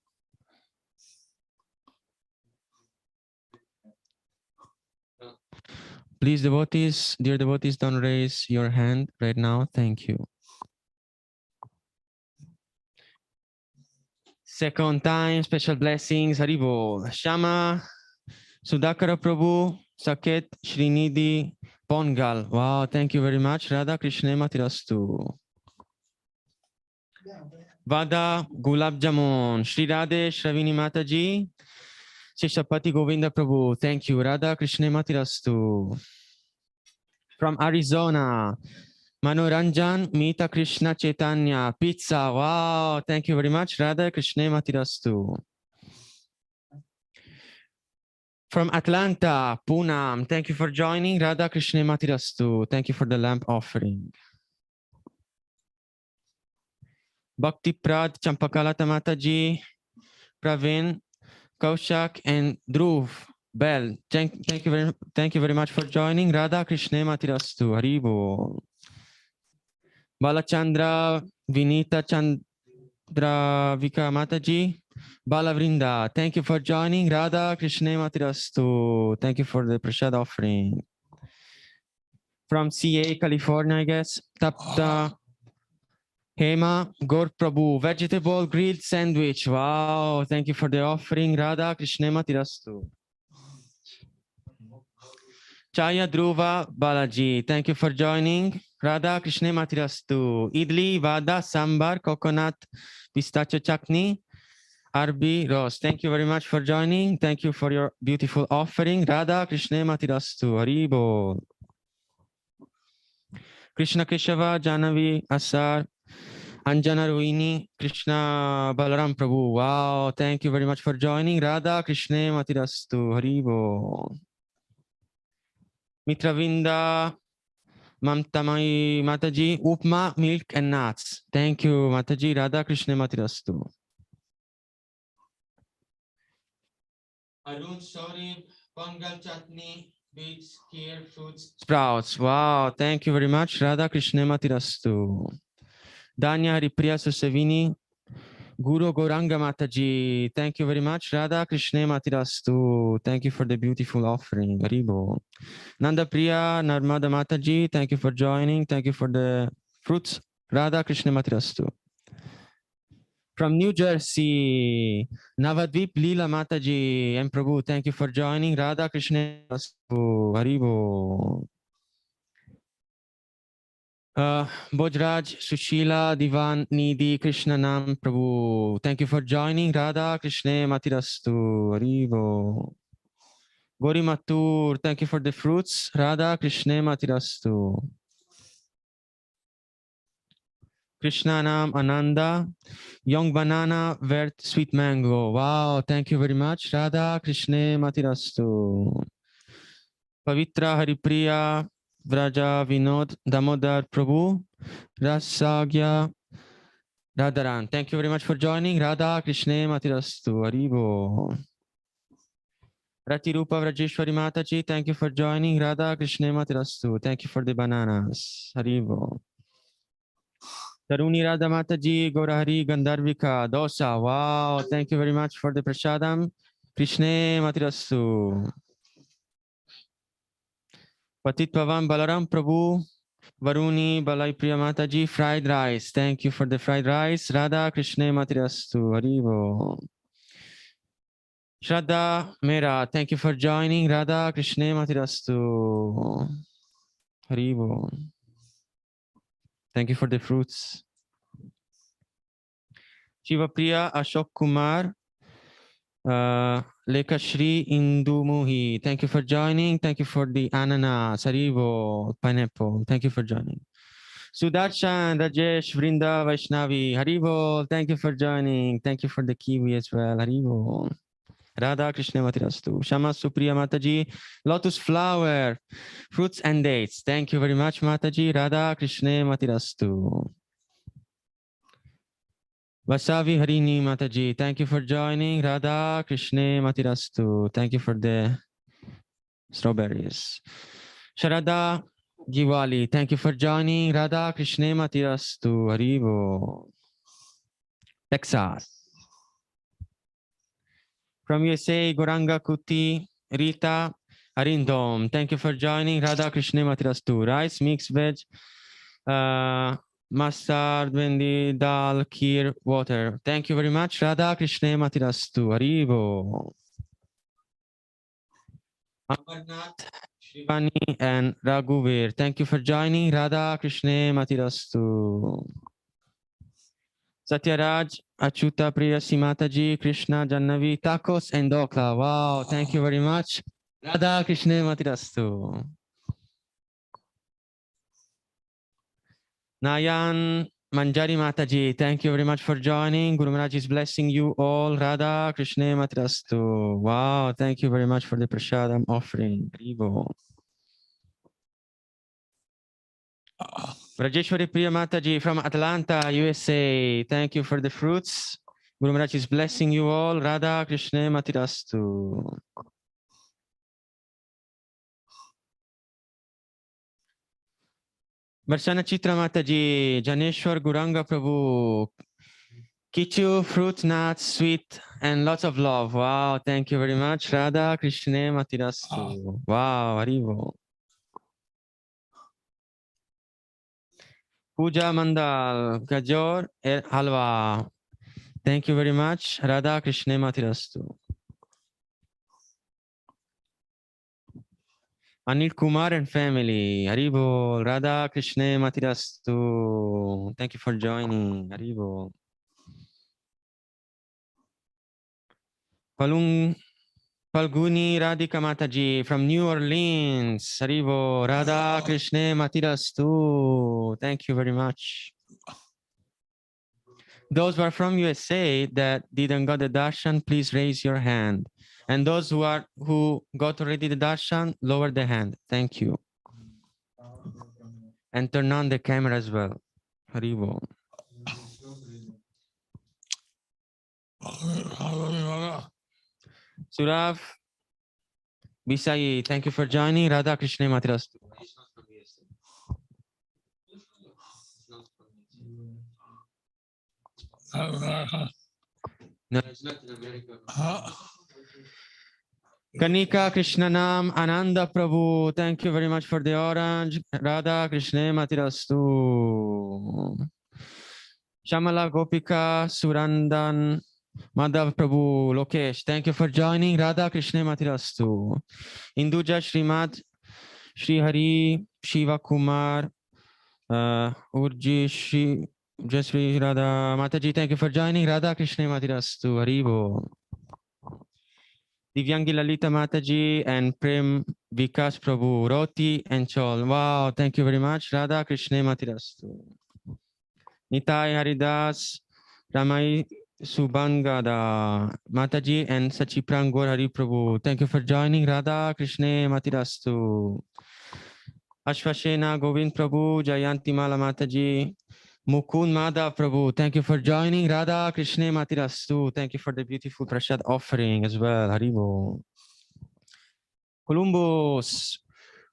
Please, devotees, dear devotees, don't raise your hand right now. Thank you. Second time, special blessings. Haribo. Shama, Sudhakara Prabhu, Saket, Srinidhi, Pongal. Wow, thank you very much. Radha Krishna Matirastu. Vada Gulab Jamun, Shri Radhe Shravini Mataji, Shishapati Govinda Prabhu. Thank you. Radha Krishna Matirastu. From Arizona, Manoranjan, Meeta Krishna Caitanya, pizza. Wow, thank you very much. Radha Krishna Matirastu. From Atlanta, Poonam, thank you for joining. Radha Krishna Matirastu. Thank you for the lamp offering. Bhakti Prad, Champakalata Mataji, Praveen, Kaushak, and Dhruv Bell. Thank you very much for joining. Radha Krishna Matirastu. Haribo. Balachandra, Vinita Chandra Vika Mataji, Balavrinda. Thank you for joining. Radha Krishna Matirastu. Thank you for the prasad offering. From CA, California, I guess. Tapta Hema Gaur Prabhu, vegetable grilled sandwich. Wow, thank you for the offering. Radha Krishna Matirastu. Chaya Dhruva Balaji, thank you for joining. Radha Krishna Matirastu. Idli, Vada, Sambar, coconut, pistachio chutney, Arbi Rose. Thank you very much for joining. Thank you for your beautiful offering. Radha Krishna Matirastu. Haribo. Krishna Keshava, Janavi, Asar, Anjana Ruini, Krishna Balaram Prabhu. Wow, thank you very much for joining. Radha Krishna Matirastu. Haribo. Mitravinda, Mamtamai Mataji, Upma, milk and nuts. Thank you, Mataji. Radha Krishna Matirastu. Arun Sori, Pongal Chutney, beets, kheer, fruits, sprouts. Wow, thank you very much. Radha Krishna Matirastu. Danya Haripriya Susavini, Guru Gauranga Mataji, thank you very much. Radha Krishna Matirastu, thank you for the beautiful offering. Haribo. Nanda Priya Narmada Mataji, thank you for joining. Thank you for the fruits. Radha Krishna Matirastu. From New Jersey, Navadvip Līlā Mataji and Prabhu, thank you for joining. Radha Krishna Matirastu. Haribo. Bojraj, Sushila, Divan, Nidhi, Krishna Nam, Prabhu. Thank you for joining. Radha Krishna Matirastu. Haribo. Gori Matur, thank you for the fruits. Radha Krishna Matirastu. Krishna Nam, Ananda. Young banana, vert, sweet mango. Wow, thank you very much. Radha Krishna Matirastu. Pavitra Haripriya. Vraja Vinod Damodar Prabhu Rasagya Radharan. Thank you very much for joining. Radha Krishna Matirastu. Haribo. Rati Rupa Vrajeshwari Mataji, thank you for joining. Radha Krishna Matirastu. Thank you for the bananas. Haribo. Taruni Radha Mataji, Gaurahari Gandharvika Dosa. Wow, thank you very much for the prasadam. Krishna Matirastu. Patit Pavan Balaram Prabhu, Varuni Balai Priya Mataji, fried rice. Thank you for the fried rice. Radha Krishna Matirastu. Haribo. Shraddha Mera, thank you for joining. Radha Krishna Matirastu. Haribo. Thank you for the fruits. Shiva Priya Ashok Kumar. Lekashri Indumuhi, thank you for joining. Thank you for the ananas, Haribo, pineapple. Thank you for joining. Sudarshan, Rajesh, Vrinda, Vaishnavi, Haribo, thank you for joining. Thank you for the kiwi as well, Haribo. Radha Krishna Matirastu. Shama Supriya Mataji, lotus flower, fruits and dates. Thank you very much, Mataji. Radha Krishna Matirastu. Vasavi Harini Mataji, thank you for joining. Radha Krishna Matirastu. Thank you for the strawberries. Sharada Giwali, thank you for joining. Radha Krishna Matirastu. Haribo. Texas. From USA, Goranga Kuti, Rita Arindom, thank you for joining. Radha Krishna Matirastu. Rice, mixed veg, mustard, vendi, dal, kheer, water. Thank you very much. Radha Krishna Matirastu. Haribo. Amarnath, Shivani and Raghuveer, thank you for joining. Radha Krishna Matirastu. Satyaraj, Achuta Priyasi Mataji, Krishna Jannavi, tacos and dokla. Wow, thank you very much. Radha Krishna Matirastu. Nayan Manjari Mataji, thank you very much for joining. Guru Maharaj is blessing you all. Radha Krishna Matirastu. Wow, thank you very much for the prasadam offering. Haribo. Rajeshwari Priya Mataji from Atlanta, USA. Thank you for the fruits. Guru Maharaj is blessing you all. Radha Krishna Matirastu. Varsana Chitra Mataji, Janeshwar Guranga Prabhu. Kichu, fruit, nuts, sweet, and lots of love. Wow, thank you very much. Radha Krishna Matirastu. Wow, Haribo. Puja Mandal, Gajor, Halwa. Thank you very much. Radha Krishna Matirastu. Anil Kumar and family. Haribo. Radha Krishna Matirastu. Thank you for joining. Haribo. Palguni Radhika Mataji from New Orleans. Haribo. Radha Krishna Matirastu. Thank you very much. Those who are from USA that didn't got the darshan, please raise your hand. And those who got already the darshan, lower the hand. Thank you. And turn on the camera as well. Haribo. Surav Bisai, thank you for joining. Radha Krishna Matirastu. No, it's not in America. Huh? Kanika Krishnanam Ananda Prabhu. Thank you very much for the orange. Radha Krishna Matirastu. Shamala Gopika Surandan Madhav Prabhu Lokesh. Thank you for joining. Radha Krishna Matirastu. Induja Srimad Shri Hari Shiva Kumar Urji Shri Jasri Radha Mataji. Thank you for joining. Radha Krishna Matirastu. Haribo. Divyangi Lalita Mataji and Prem Vikas Prabhu, Roti and Chol. Wow, thank you very much. Radha Krishna Matirastu. Nitai Haridas, Ramai Subangada Mataji and Sachiprangor Hari Prabhu. Thank you for joining. Radha Krishna Matirastu. Ashwashena Govind Prabhu, Jayanti Mala Mataji. Mukund Madhav Prabhu, thank you for joining. Radha Krishna Matirastu. Thank you for the beautiful prasad offering as well. Haribo. Columbus,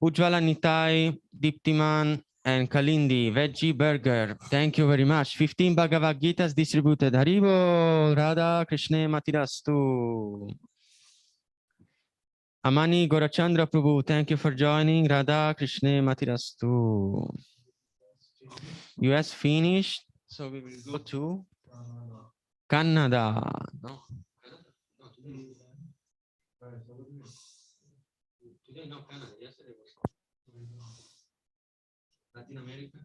Ujjwala Nitai, Diptiman, and Kalindi, Veggie Burger. Thank you very much. 15 Bhagavad-Gitas distributed. Haribo. Radha Krishna Matirastu. Amani Gorachandra Prabhu, thank you for joining. Radha Krishna Matirastu. US finished, so we will go to Canada. No. Today, no, Canada. Yesterday was Latin America.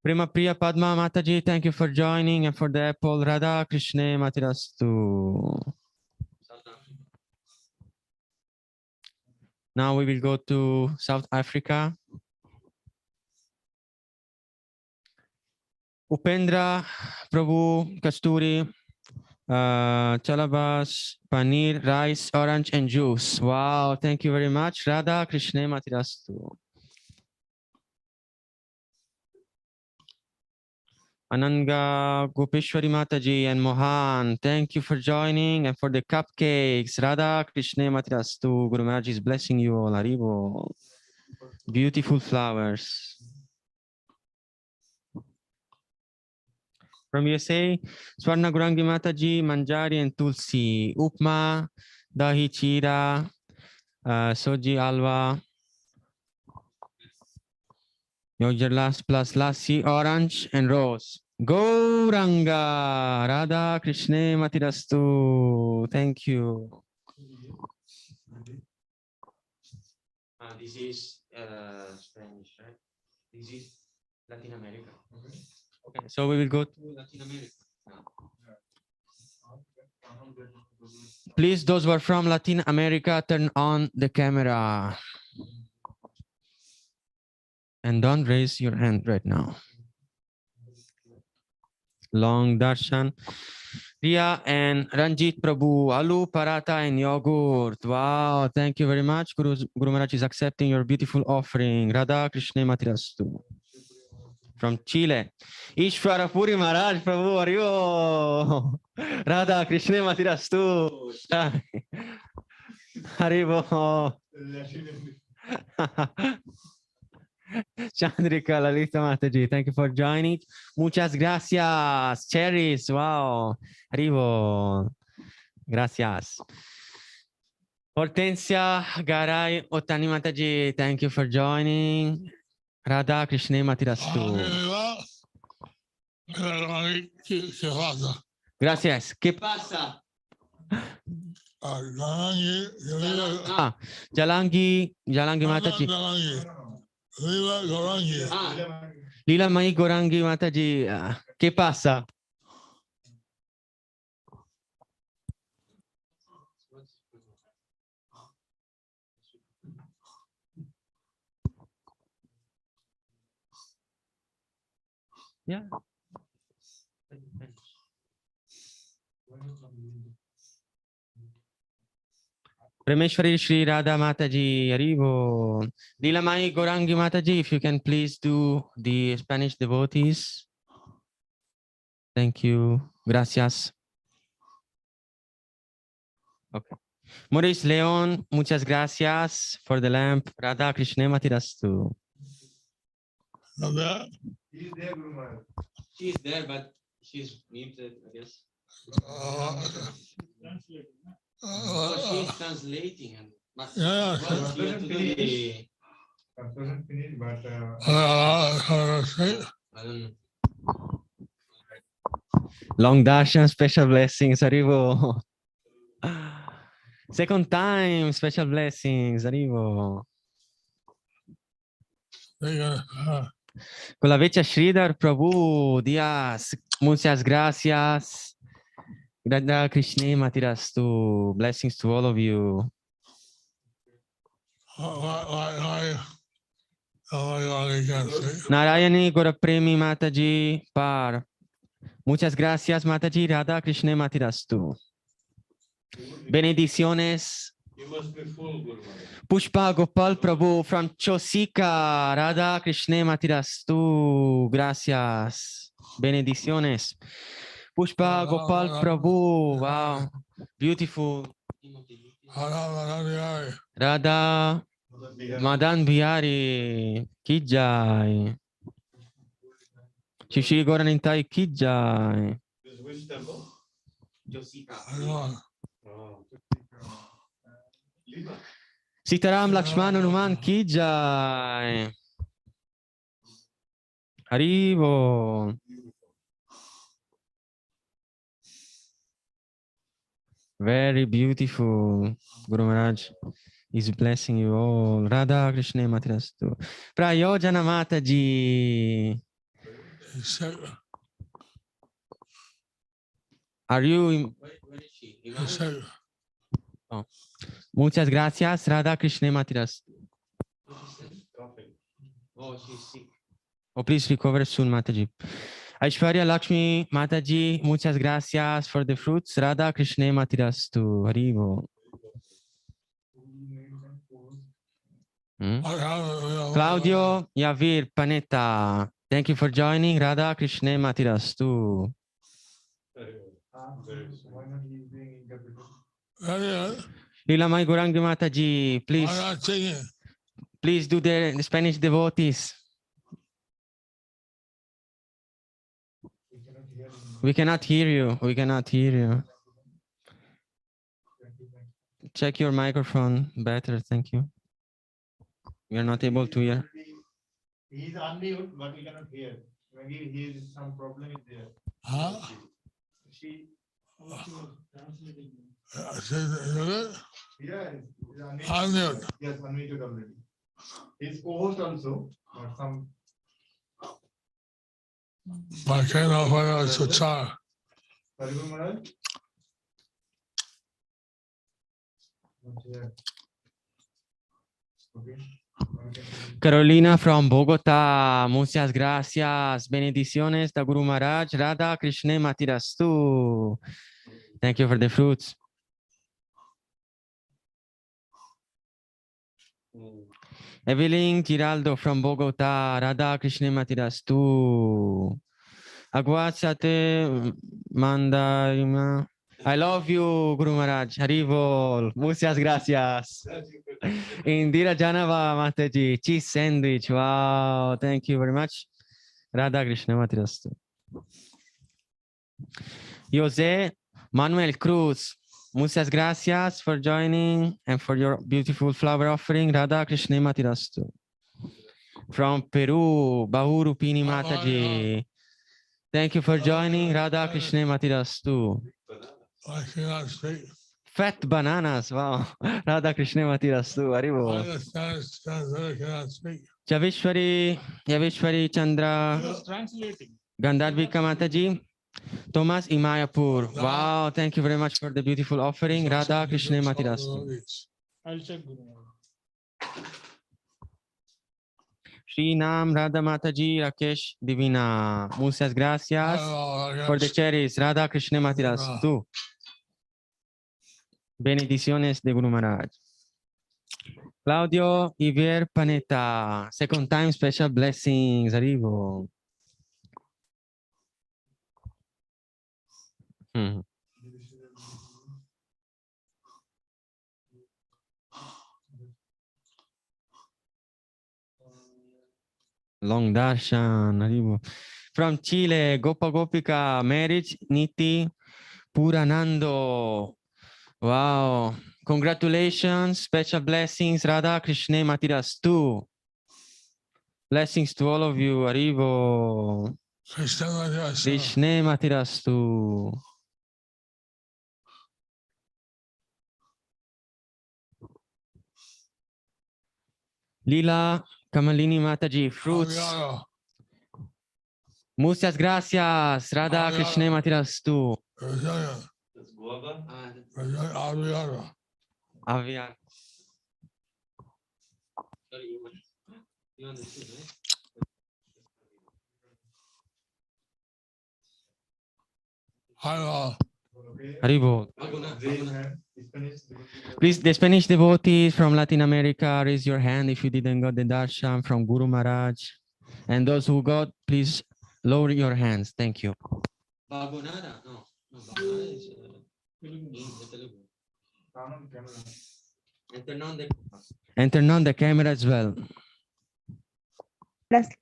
Prema Priya Padma Mataji, thank you for joining, and for the apple, Radha Krishna Matirastu. Now we will go to South Africa. Upendra Prabhu Kasturi, Chalabas, Paneer, rice, orange, and juice. Wow, thank you very much. Radha Krishna Matirastu. Ananga Gopeshwari Mataji and Mohan, thank you for joining, and for the cupcakes. Radha Krishna Matirastu. Guru Maharaj is blessing you all. Haribo. Beautiful flowers. From USA, Swarna Gurangi Mataji, Manjari, and Tulsi. Upma, Dahi Chira, Soji Alva, Yogerlas plus Lassi, orange, and rose. Gauranga, Radha Krishna Matirastu. Thank you. This is Spanish, right? This is Latin America. Okay, so we will go to Latin America now. Please, those who are from Latin America, turn on the camera. And don't raise your hand right now. Long darshan. Ria and Ranjit Prabhu, aloo, paratha, and yogurt. Wow, thank you very much. Guru Maharaj is accepting your beautiful offering. Radha Krishna Matirastu. From Chile, Ishwara Puri Maharaj Prabhu, are you? Radha Krishna Matirastu. Haribo. Chandrika Lalita Mataji, thank you for joining. Muchas gracias. Cherries, wow. Haribo. Gracias. Hortensia Garay Otani Mataji, thank you for joining. Radha Krishna Matirastu. Gracias. ¿Qué pasa? Jalangi Mataji. Līlā Mai Gorangi Mataji. ¿Qué pasa? Yeah. Rameshwari Shri Radha Mataji, Haribo. Līlā Mai Gorangi Mataji, if you can please do the Spanish devotees. Thank you. Gracias. Okay. Maurice Leon, muchas gracias for the lamp. Radha Krishna Matirastu. Not that. He's there, Guru Maharaj. She's there, but she's muted, I guess. She's translating and yeah, Doesn't finish, but long darshan, special blessings, Haribo. Second time, special blessings, Haribo. Con la fecha Sridhar Prabhu, Dias, muchas gracias. Radha Krishna Matirastu. Blessings to all of you. Narayani Gorapremi Mataji Par. Muchas gracias, Mataji. Radha Krishna Matirastu. Benediciones. Pushpa Gopal Prabhu from Chosika. Radha Krishna Matirastu. Gracias. Benediciones. Pushpa Gopal Prabhu. Wow. Beautiful. Radha Madan Bihari. Kijai. Shri Goranantai Kijai. Sitaram Lakshman Hanuman Kijai. Haribo. Very beautiful. Guru Maharaj is blessing you all. Radha Krishna Matirastu. Prayojana Mataji. Are you? Where is she? Oh. Muchas gracias, Radha Krishna Matirastu. Oh, she's sick. Oh, please recover soon, Mataji. Aishwarya Lakshmi Mataji, muchas gracias for the fruits. Radha Krishna Matirastu. Haribo. Claudio Yavir Panetta, thank you for joining. Radha Krishna Matirastu. Līlā Mai Gurangi Mataji, please do the Spanish devotees. We cannot hear you. We cannot hear you. Check your microphone better. Thank you. We are not able to hear. He's unmute, but we cannot hear. Maybe he is some problem is there. She translating. Yeah, unmute. Yes, unmuted already. He's co-host also, but some. I cannot find out to talk. Carolina from Bogota, muchas gracias. Benediciones da Guru Maharaj. Radha Krishna Matirastu. Thank you for the fruits. Evelyn Giraldo from Bogota. Radha Krishna Matirastu. Aguachate Mandarima. I love you, Guru Maharaj. Haribol. Muchas gracias. Indira Janava Mataji. Cheese sandwich. Wow. Thank you very much. Radha Krishna Matirastu. Jose Manuel Cruz. Muchas gracias for joining and for your beautiful flower offering. Radha Krishna Matirastu. From Peru, Bahuru Pini Mataji. Thank you for joining. Radha Krishna Matirastu. I cannot speak. Fat bananas. Wow. Radha Krishna Matirastu. Haribo. I cannot speak. Yavishwari Chandra. Gandharvika Mataji. Thomas Imayapur. Wow. Thank you very much for the beautiful offering. Radha Krishna Matirastu. I'll check. Shri Nam Radha Mataji Rakesh Divina. Muchas gracias for the cherries. Radha Krishna Matirastu. Benediciones de Guru Maharaj. Claudio Iver Panetta. Second time special blessings. Arrivo. Long darshan. Arrivo. From Chile, Gopa Gopika marriage, Niti Puranando. Wow. Congratulations. Special blessings. Radha Krishna Matirastu. Blessings to all of you. Arrivo. Krishna Matirastu. Līlā Kamalini Mataji, fruits. Muchas gracias. Radha Krishna Matirastu. Aviar. Haribo. Please, the Spanish devotees from Latin America, raise your hand if you didn't got the darshan from Guru Maharaj. And those who got, please lower your hands. Thank you. And turn on the camera as well.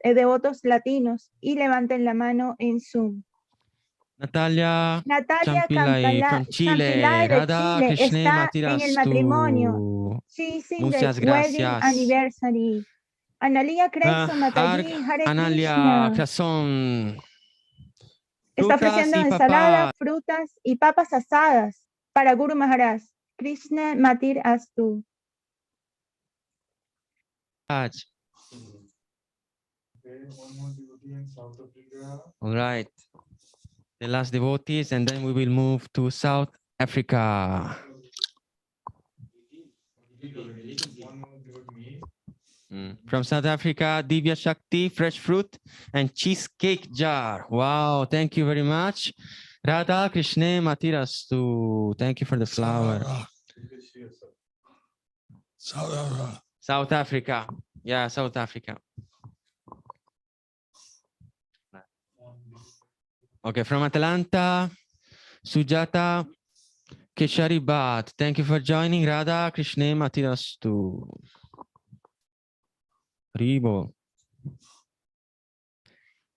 Devotos latinos y levanten la mano en Zoom. Natalia Champilay from Chile, de Radha Chile Krishna está en el matrimonio. Matirastu. She's in Muchas the wedding gracias. anniversary. Analia Kṛṣṇa Mataji, Hare Analia Krishna. Kṛṣṇa. Está Frutas ofreciendo y ensaladas, papas. frutas y papas asadas para Guru Maharaj. Krishna Matirastu. All right. The last devotees, and then we will move to South Africa. From South Africa, Divya Shakti, fresh fruit and cheesecake jar. Wow, thank you very much. Radha Krishna Matirastu. Thank you for the flower. South Africa. Yeah, South Africa. Okay, from Atlanta, Sujata Kesharibat. Thank you for joining. Radha Krishna Matirastu. Ribo.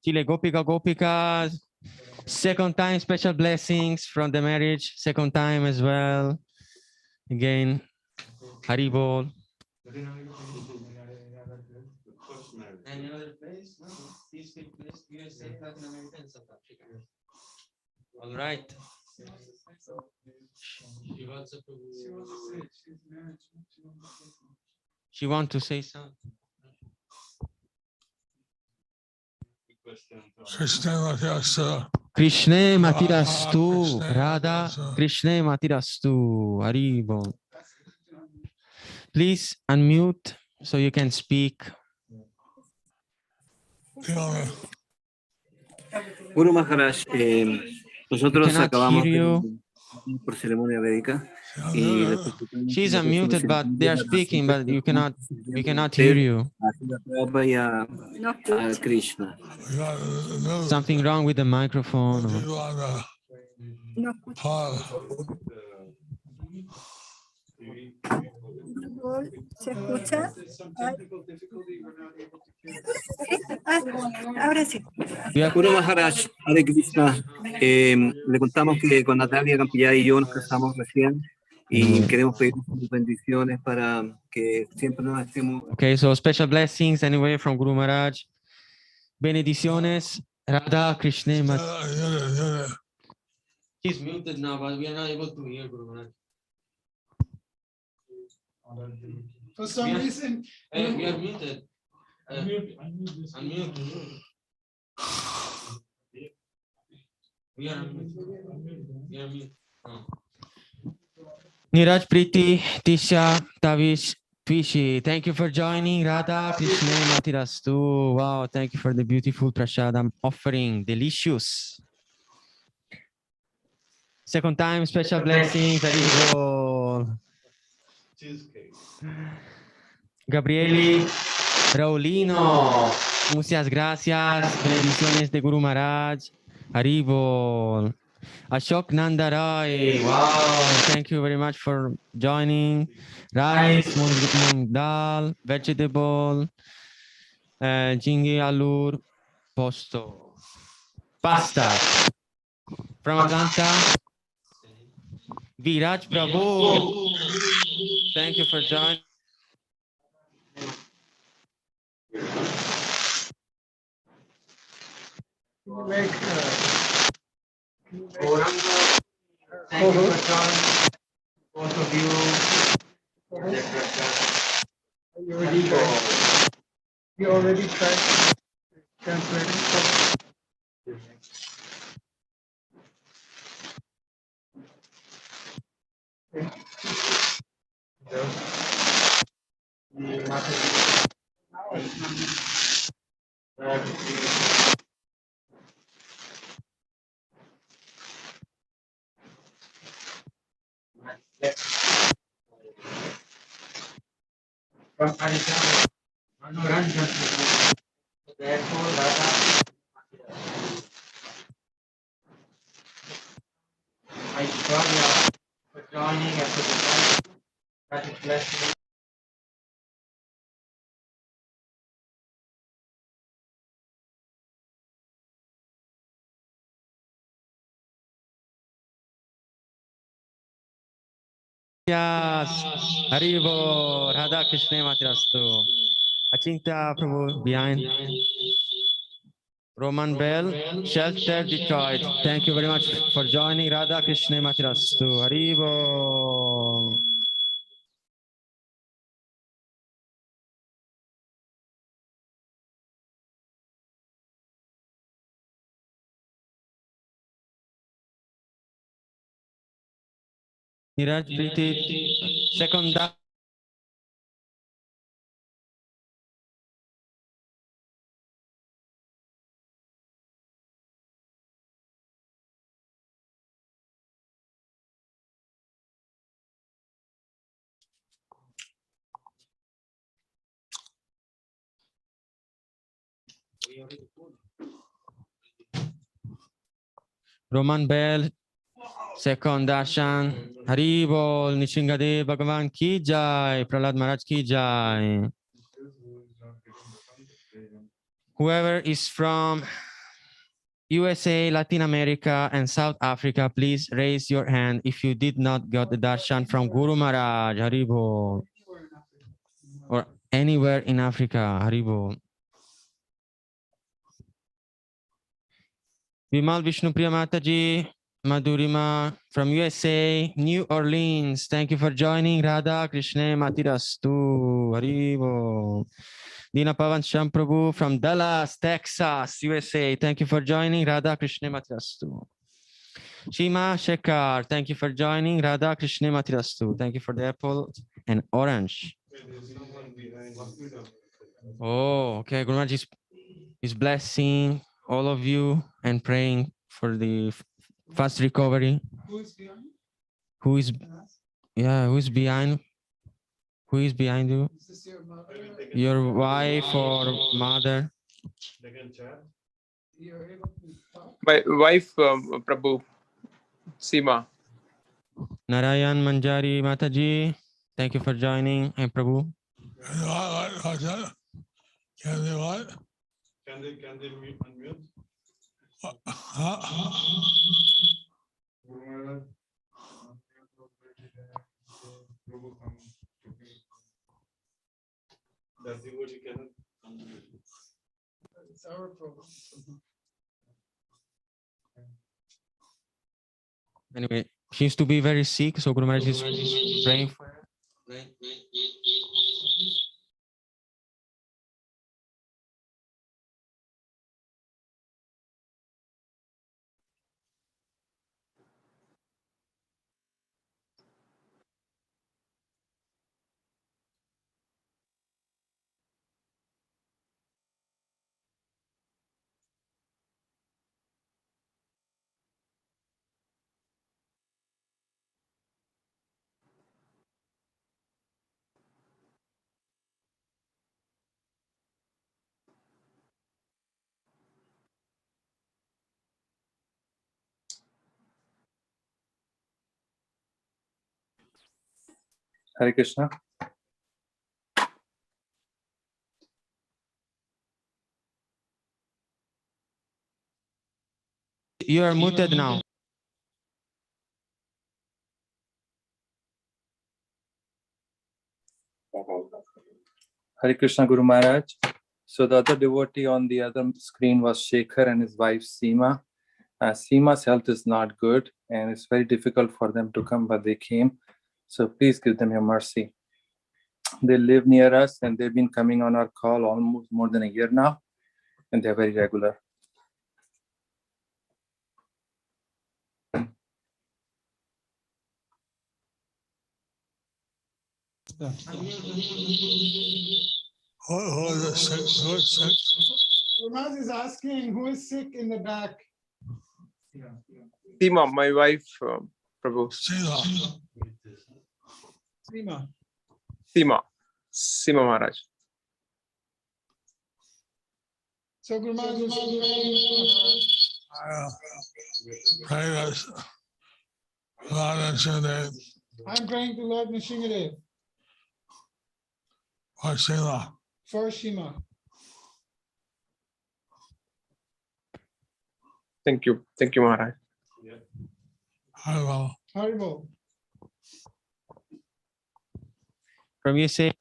Chile Gopika Gopika. Second time special blessings from the marriage. Second time as well. Again, Haribol. Any other place? No, this place, USA, Latin America, and South Africa. All right. She wants to say something. Krishna Matirastu. Radha Krishna Matirastu. Haribo. Please unmute so you can speak. Guru Maharaj, nosotros Cannot acabamos hear you. por ceremonia védica y le presentamos She's la próxima unmuted, but they are ceremonia speaking, but we cannot a hear you. Prabhupada y a Krishna. Something wrong with the microphone. ¿Se escucha? Ahora sí. Guru Maharaj, Hare Krishna, le contamos que con Natalia Campillay y yo nos casamos recién y queremos pedir sus bendiciones para que siempre nos estemos. Okay, so special blessings anyway from Guru Maharaj. Benediciones. Radha Krishna. He's muted now, but we are not able to hear Guru Maharaj. For some reason, We are muted. Unmute. We are mute. Niraj Priti, Tisha, Tavish, Twishi, thank you for joining. Radha Krishna Matirastu. Wow, thank you for the beautiful prasadam offering. Delicious. Second time, special blessings. Gabrieli Raulino, muchas gracias. Bendiciones de Guru Maharaj. Haribol. Ashok Nandarai. Wow, thank you very much for joining. Rice, mung dal, vegetable, jingi alur, posto. Pasta. From Atlanta, Viraj Prabhu, thank you for joining. Make Thank you for joining, both of you. you already tried translating. From Arizona, therefore, Radha, Aishwarya, for joining as a disciple. That is blessed. Yes, Haribo, Radha Krishna Matirastu. Achinta Prabhu behind. Roman Bell, Shelter Detroit. Thank you very much for joining. Radha Krishna Matirastu. Haribo. Niraj Priti, second down. Roman Bell, second Darshan. Haribol, Nishingade Bhagavan Ki Jai, Prahlad Maharaj Ki Jai. Whoever is from USA, Latin America, and South Africa, please raise your hand if you did not get the darshan from Guru Maharaj, Haribol. Or anywhere in Africa, Haribol. Vimal Vishnupriya Mataji, Madhurima from USA, New Orleans. Thank you for joining. Radha Krishna Matirastu, Haribol. Dina Pavan Sham Prabhu from Dallas, Texas, USA. Thank you for joining. Radha Krishna Matirastu. Shima Shekhar, thank you for joining. Radha Krishna Matirastu. Thank you for the apple and orange. Oh, okay. Guru Maharaj is blessing all of you and praying for the fast recovery. Who is, yeah, who is behind? Who is behind you? Your wife or mother? My wife, Prabhu, Seema. Narayan Manjari Mataji, thank you for joining. And Prabhu. Can they what? Can they unmute? That devotee cannot unmute. It's our problem. Anyway, she used to be very sick, so Guru Maharaj is praying for her. Hare Krishna. You are muted now. Hare Krishna Guru Maharaj. So the other devotee on the other screen was Shekhar and his wife Seema. Seema's health is not good and it's very difficult for them to come, but they came. So please give them your mercy. They live near us and they've been coming on our call almost more than a year now, and they're very regular. Who is sick? Who is sick? Ramaz is asking who is sick in the back. Seema, my wife, Prabhu. Seema. Seema Maharaj. So Ramaz is I'm praying to Lord Nishingadev. For Seema. For Seema. Thank you. Thank you, Maharaj. Haribo. Haribo. From USA,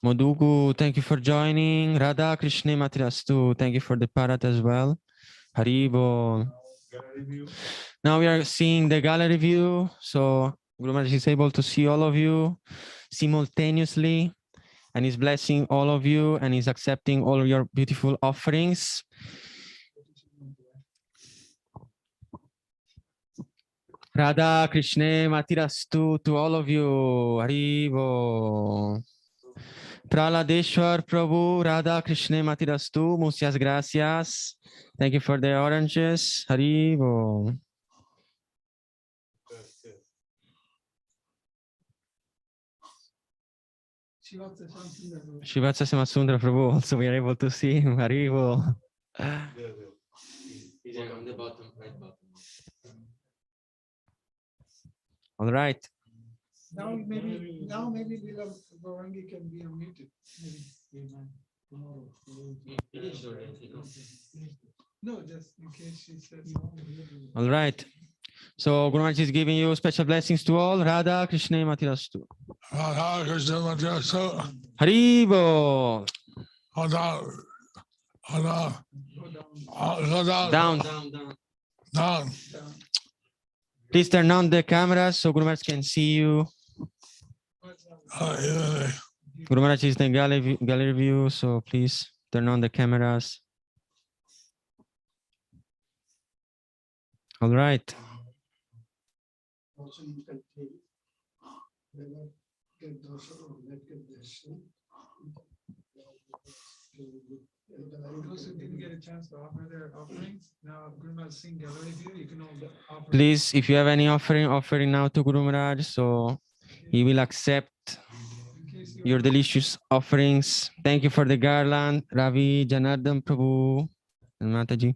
Modugu, thank you for joining. Radha Krishna Matirastu, thank you for the parat as well. Haribo. Now we are seeing the gallery view. So Guru Maharaj is able to see all of you simultaneously, and is blessing all of you, and is accepting all of your beautiful offerings. Radha Krishna Matirastu to all of you. Haribo. Praladeshwar Prabhu, Radha Krishna Matirastu. Muchas gracias. Thank you for the oranges. Haribo. Shivatsa Samasundra Prabhu, also we are able to see him. Haribo. He's on the bottom, right bottom. All right. Now maybe Līlā Varangi can be unmuted. Tomorrow. No, just in case she says. All right. So Guru Maharaj is giving you special blessings to all. Radha Krishna Matirastu. Radha Krishna Matirastu. Haribo. Hold on. Hold on. Hold on. Down. Down. Please turn on the cameras so Guru Maharaj can see you. Guru Maharaj is in the gallery view, so please turn on the cameras. All right. Also, you can get those those who didn't get a chance to offer their offerings, now Guru Maharaj seeing gallery view, you can all offer. Please, if you have any offering now to Guru Maharaj, so he will accept your delicious offerings. Thank you for the garland, Ravi, Janardhan Prabhu, and Mataji.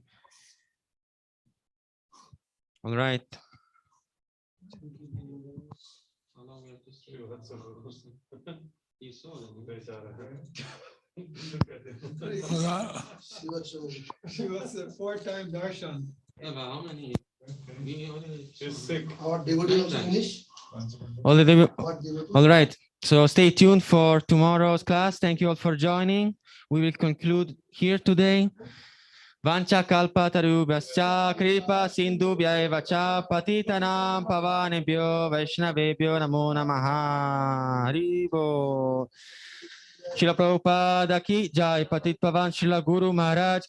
All right. She was a 4-time darshan. How many? She's sick. All right. So stay tuned for tomorrow's class. Thank you all for joining. We will conclude here today. Vancha kalpa tarubhascha kripa sindhubhya eva cha patitanam pavanebhyo vaishnavebhyo namo namaha. Haribo. Srila Prabhupada ki jai, Patit Pavan Srila Guru Maharaj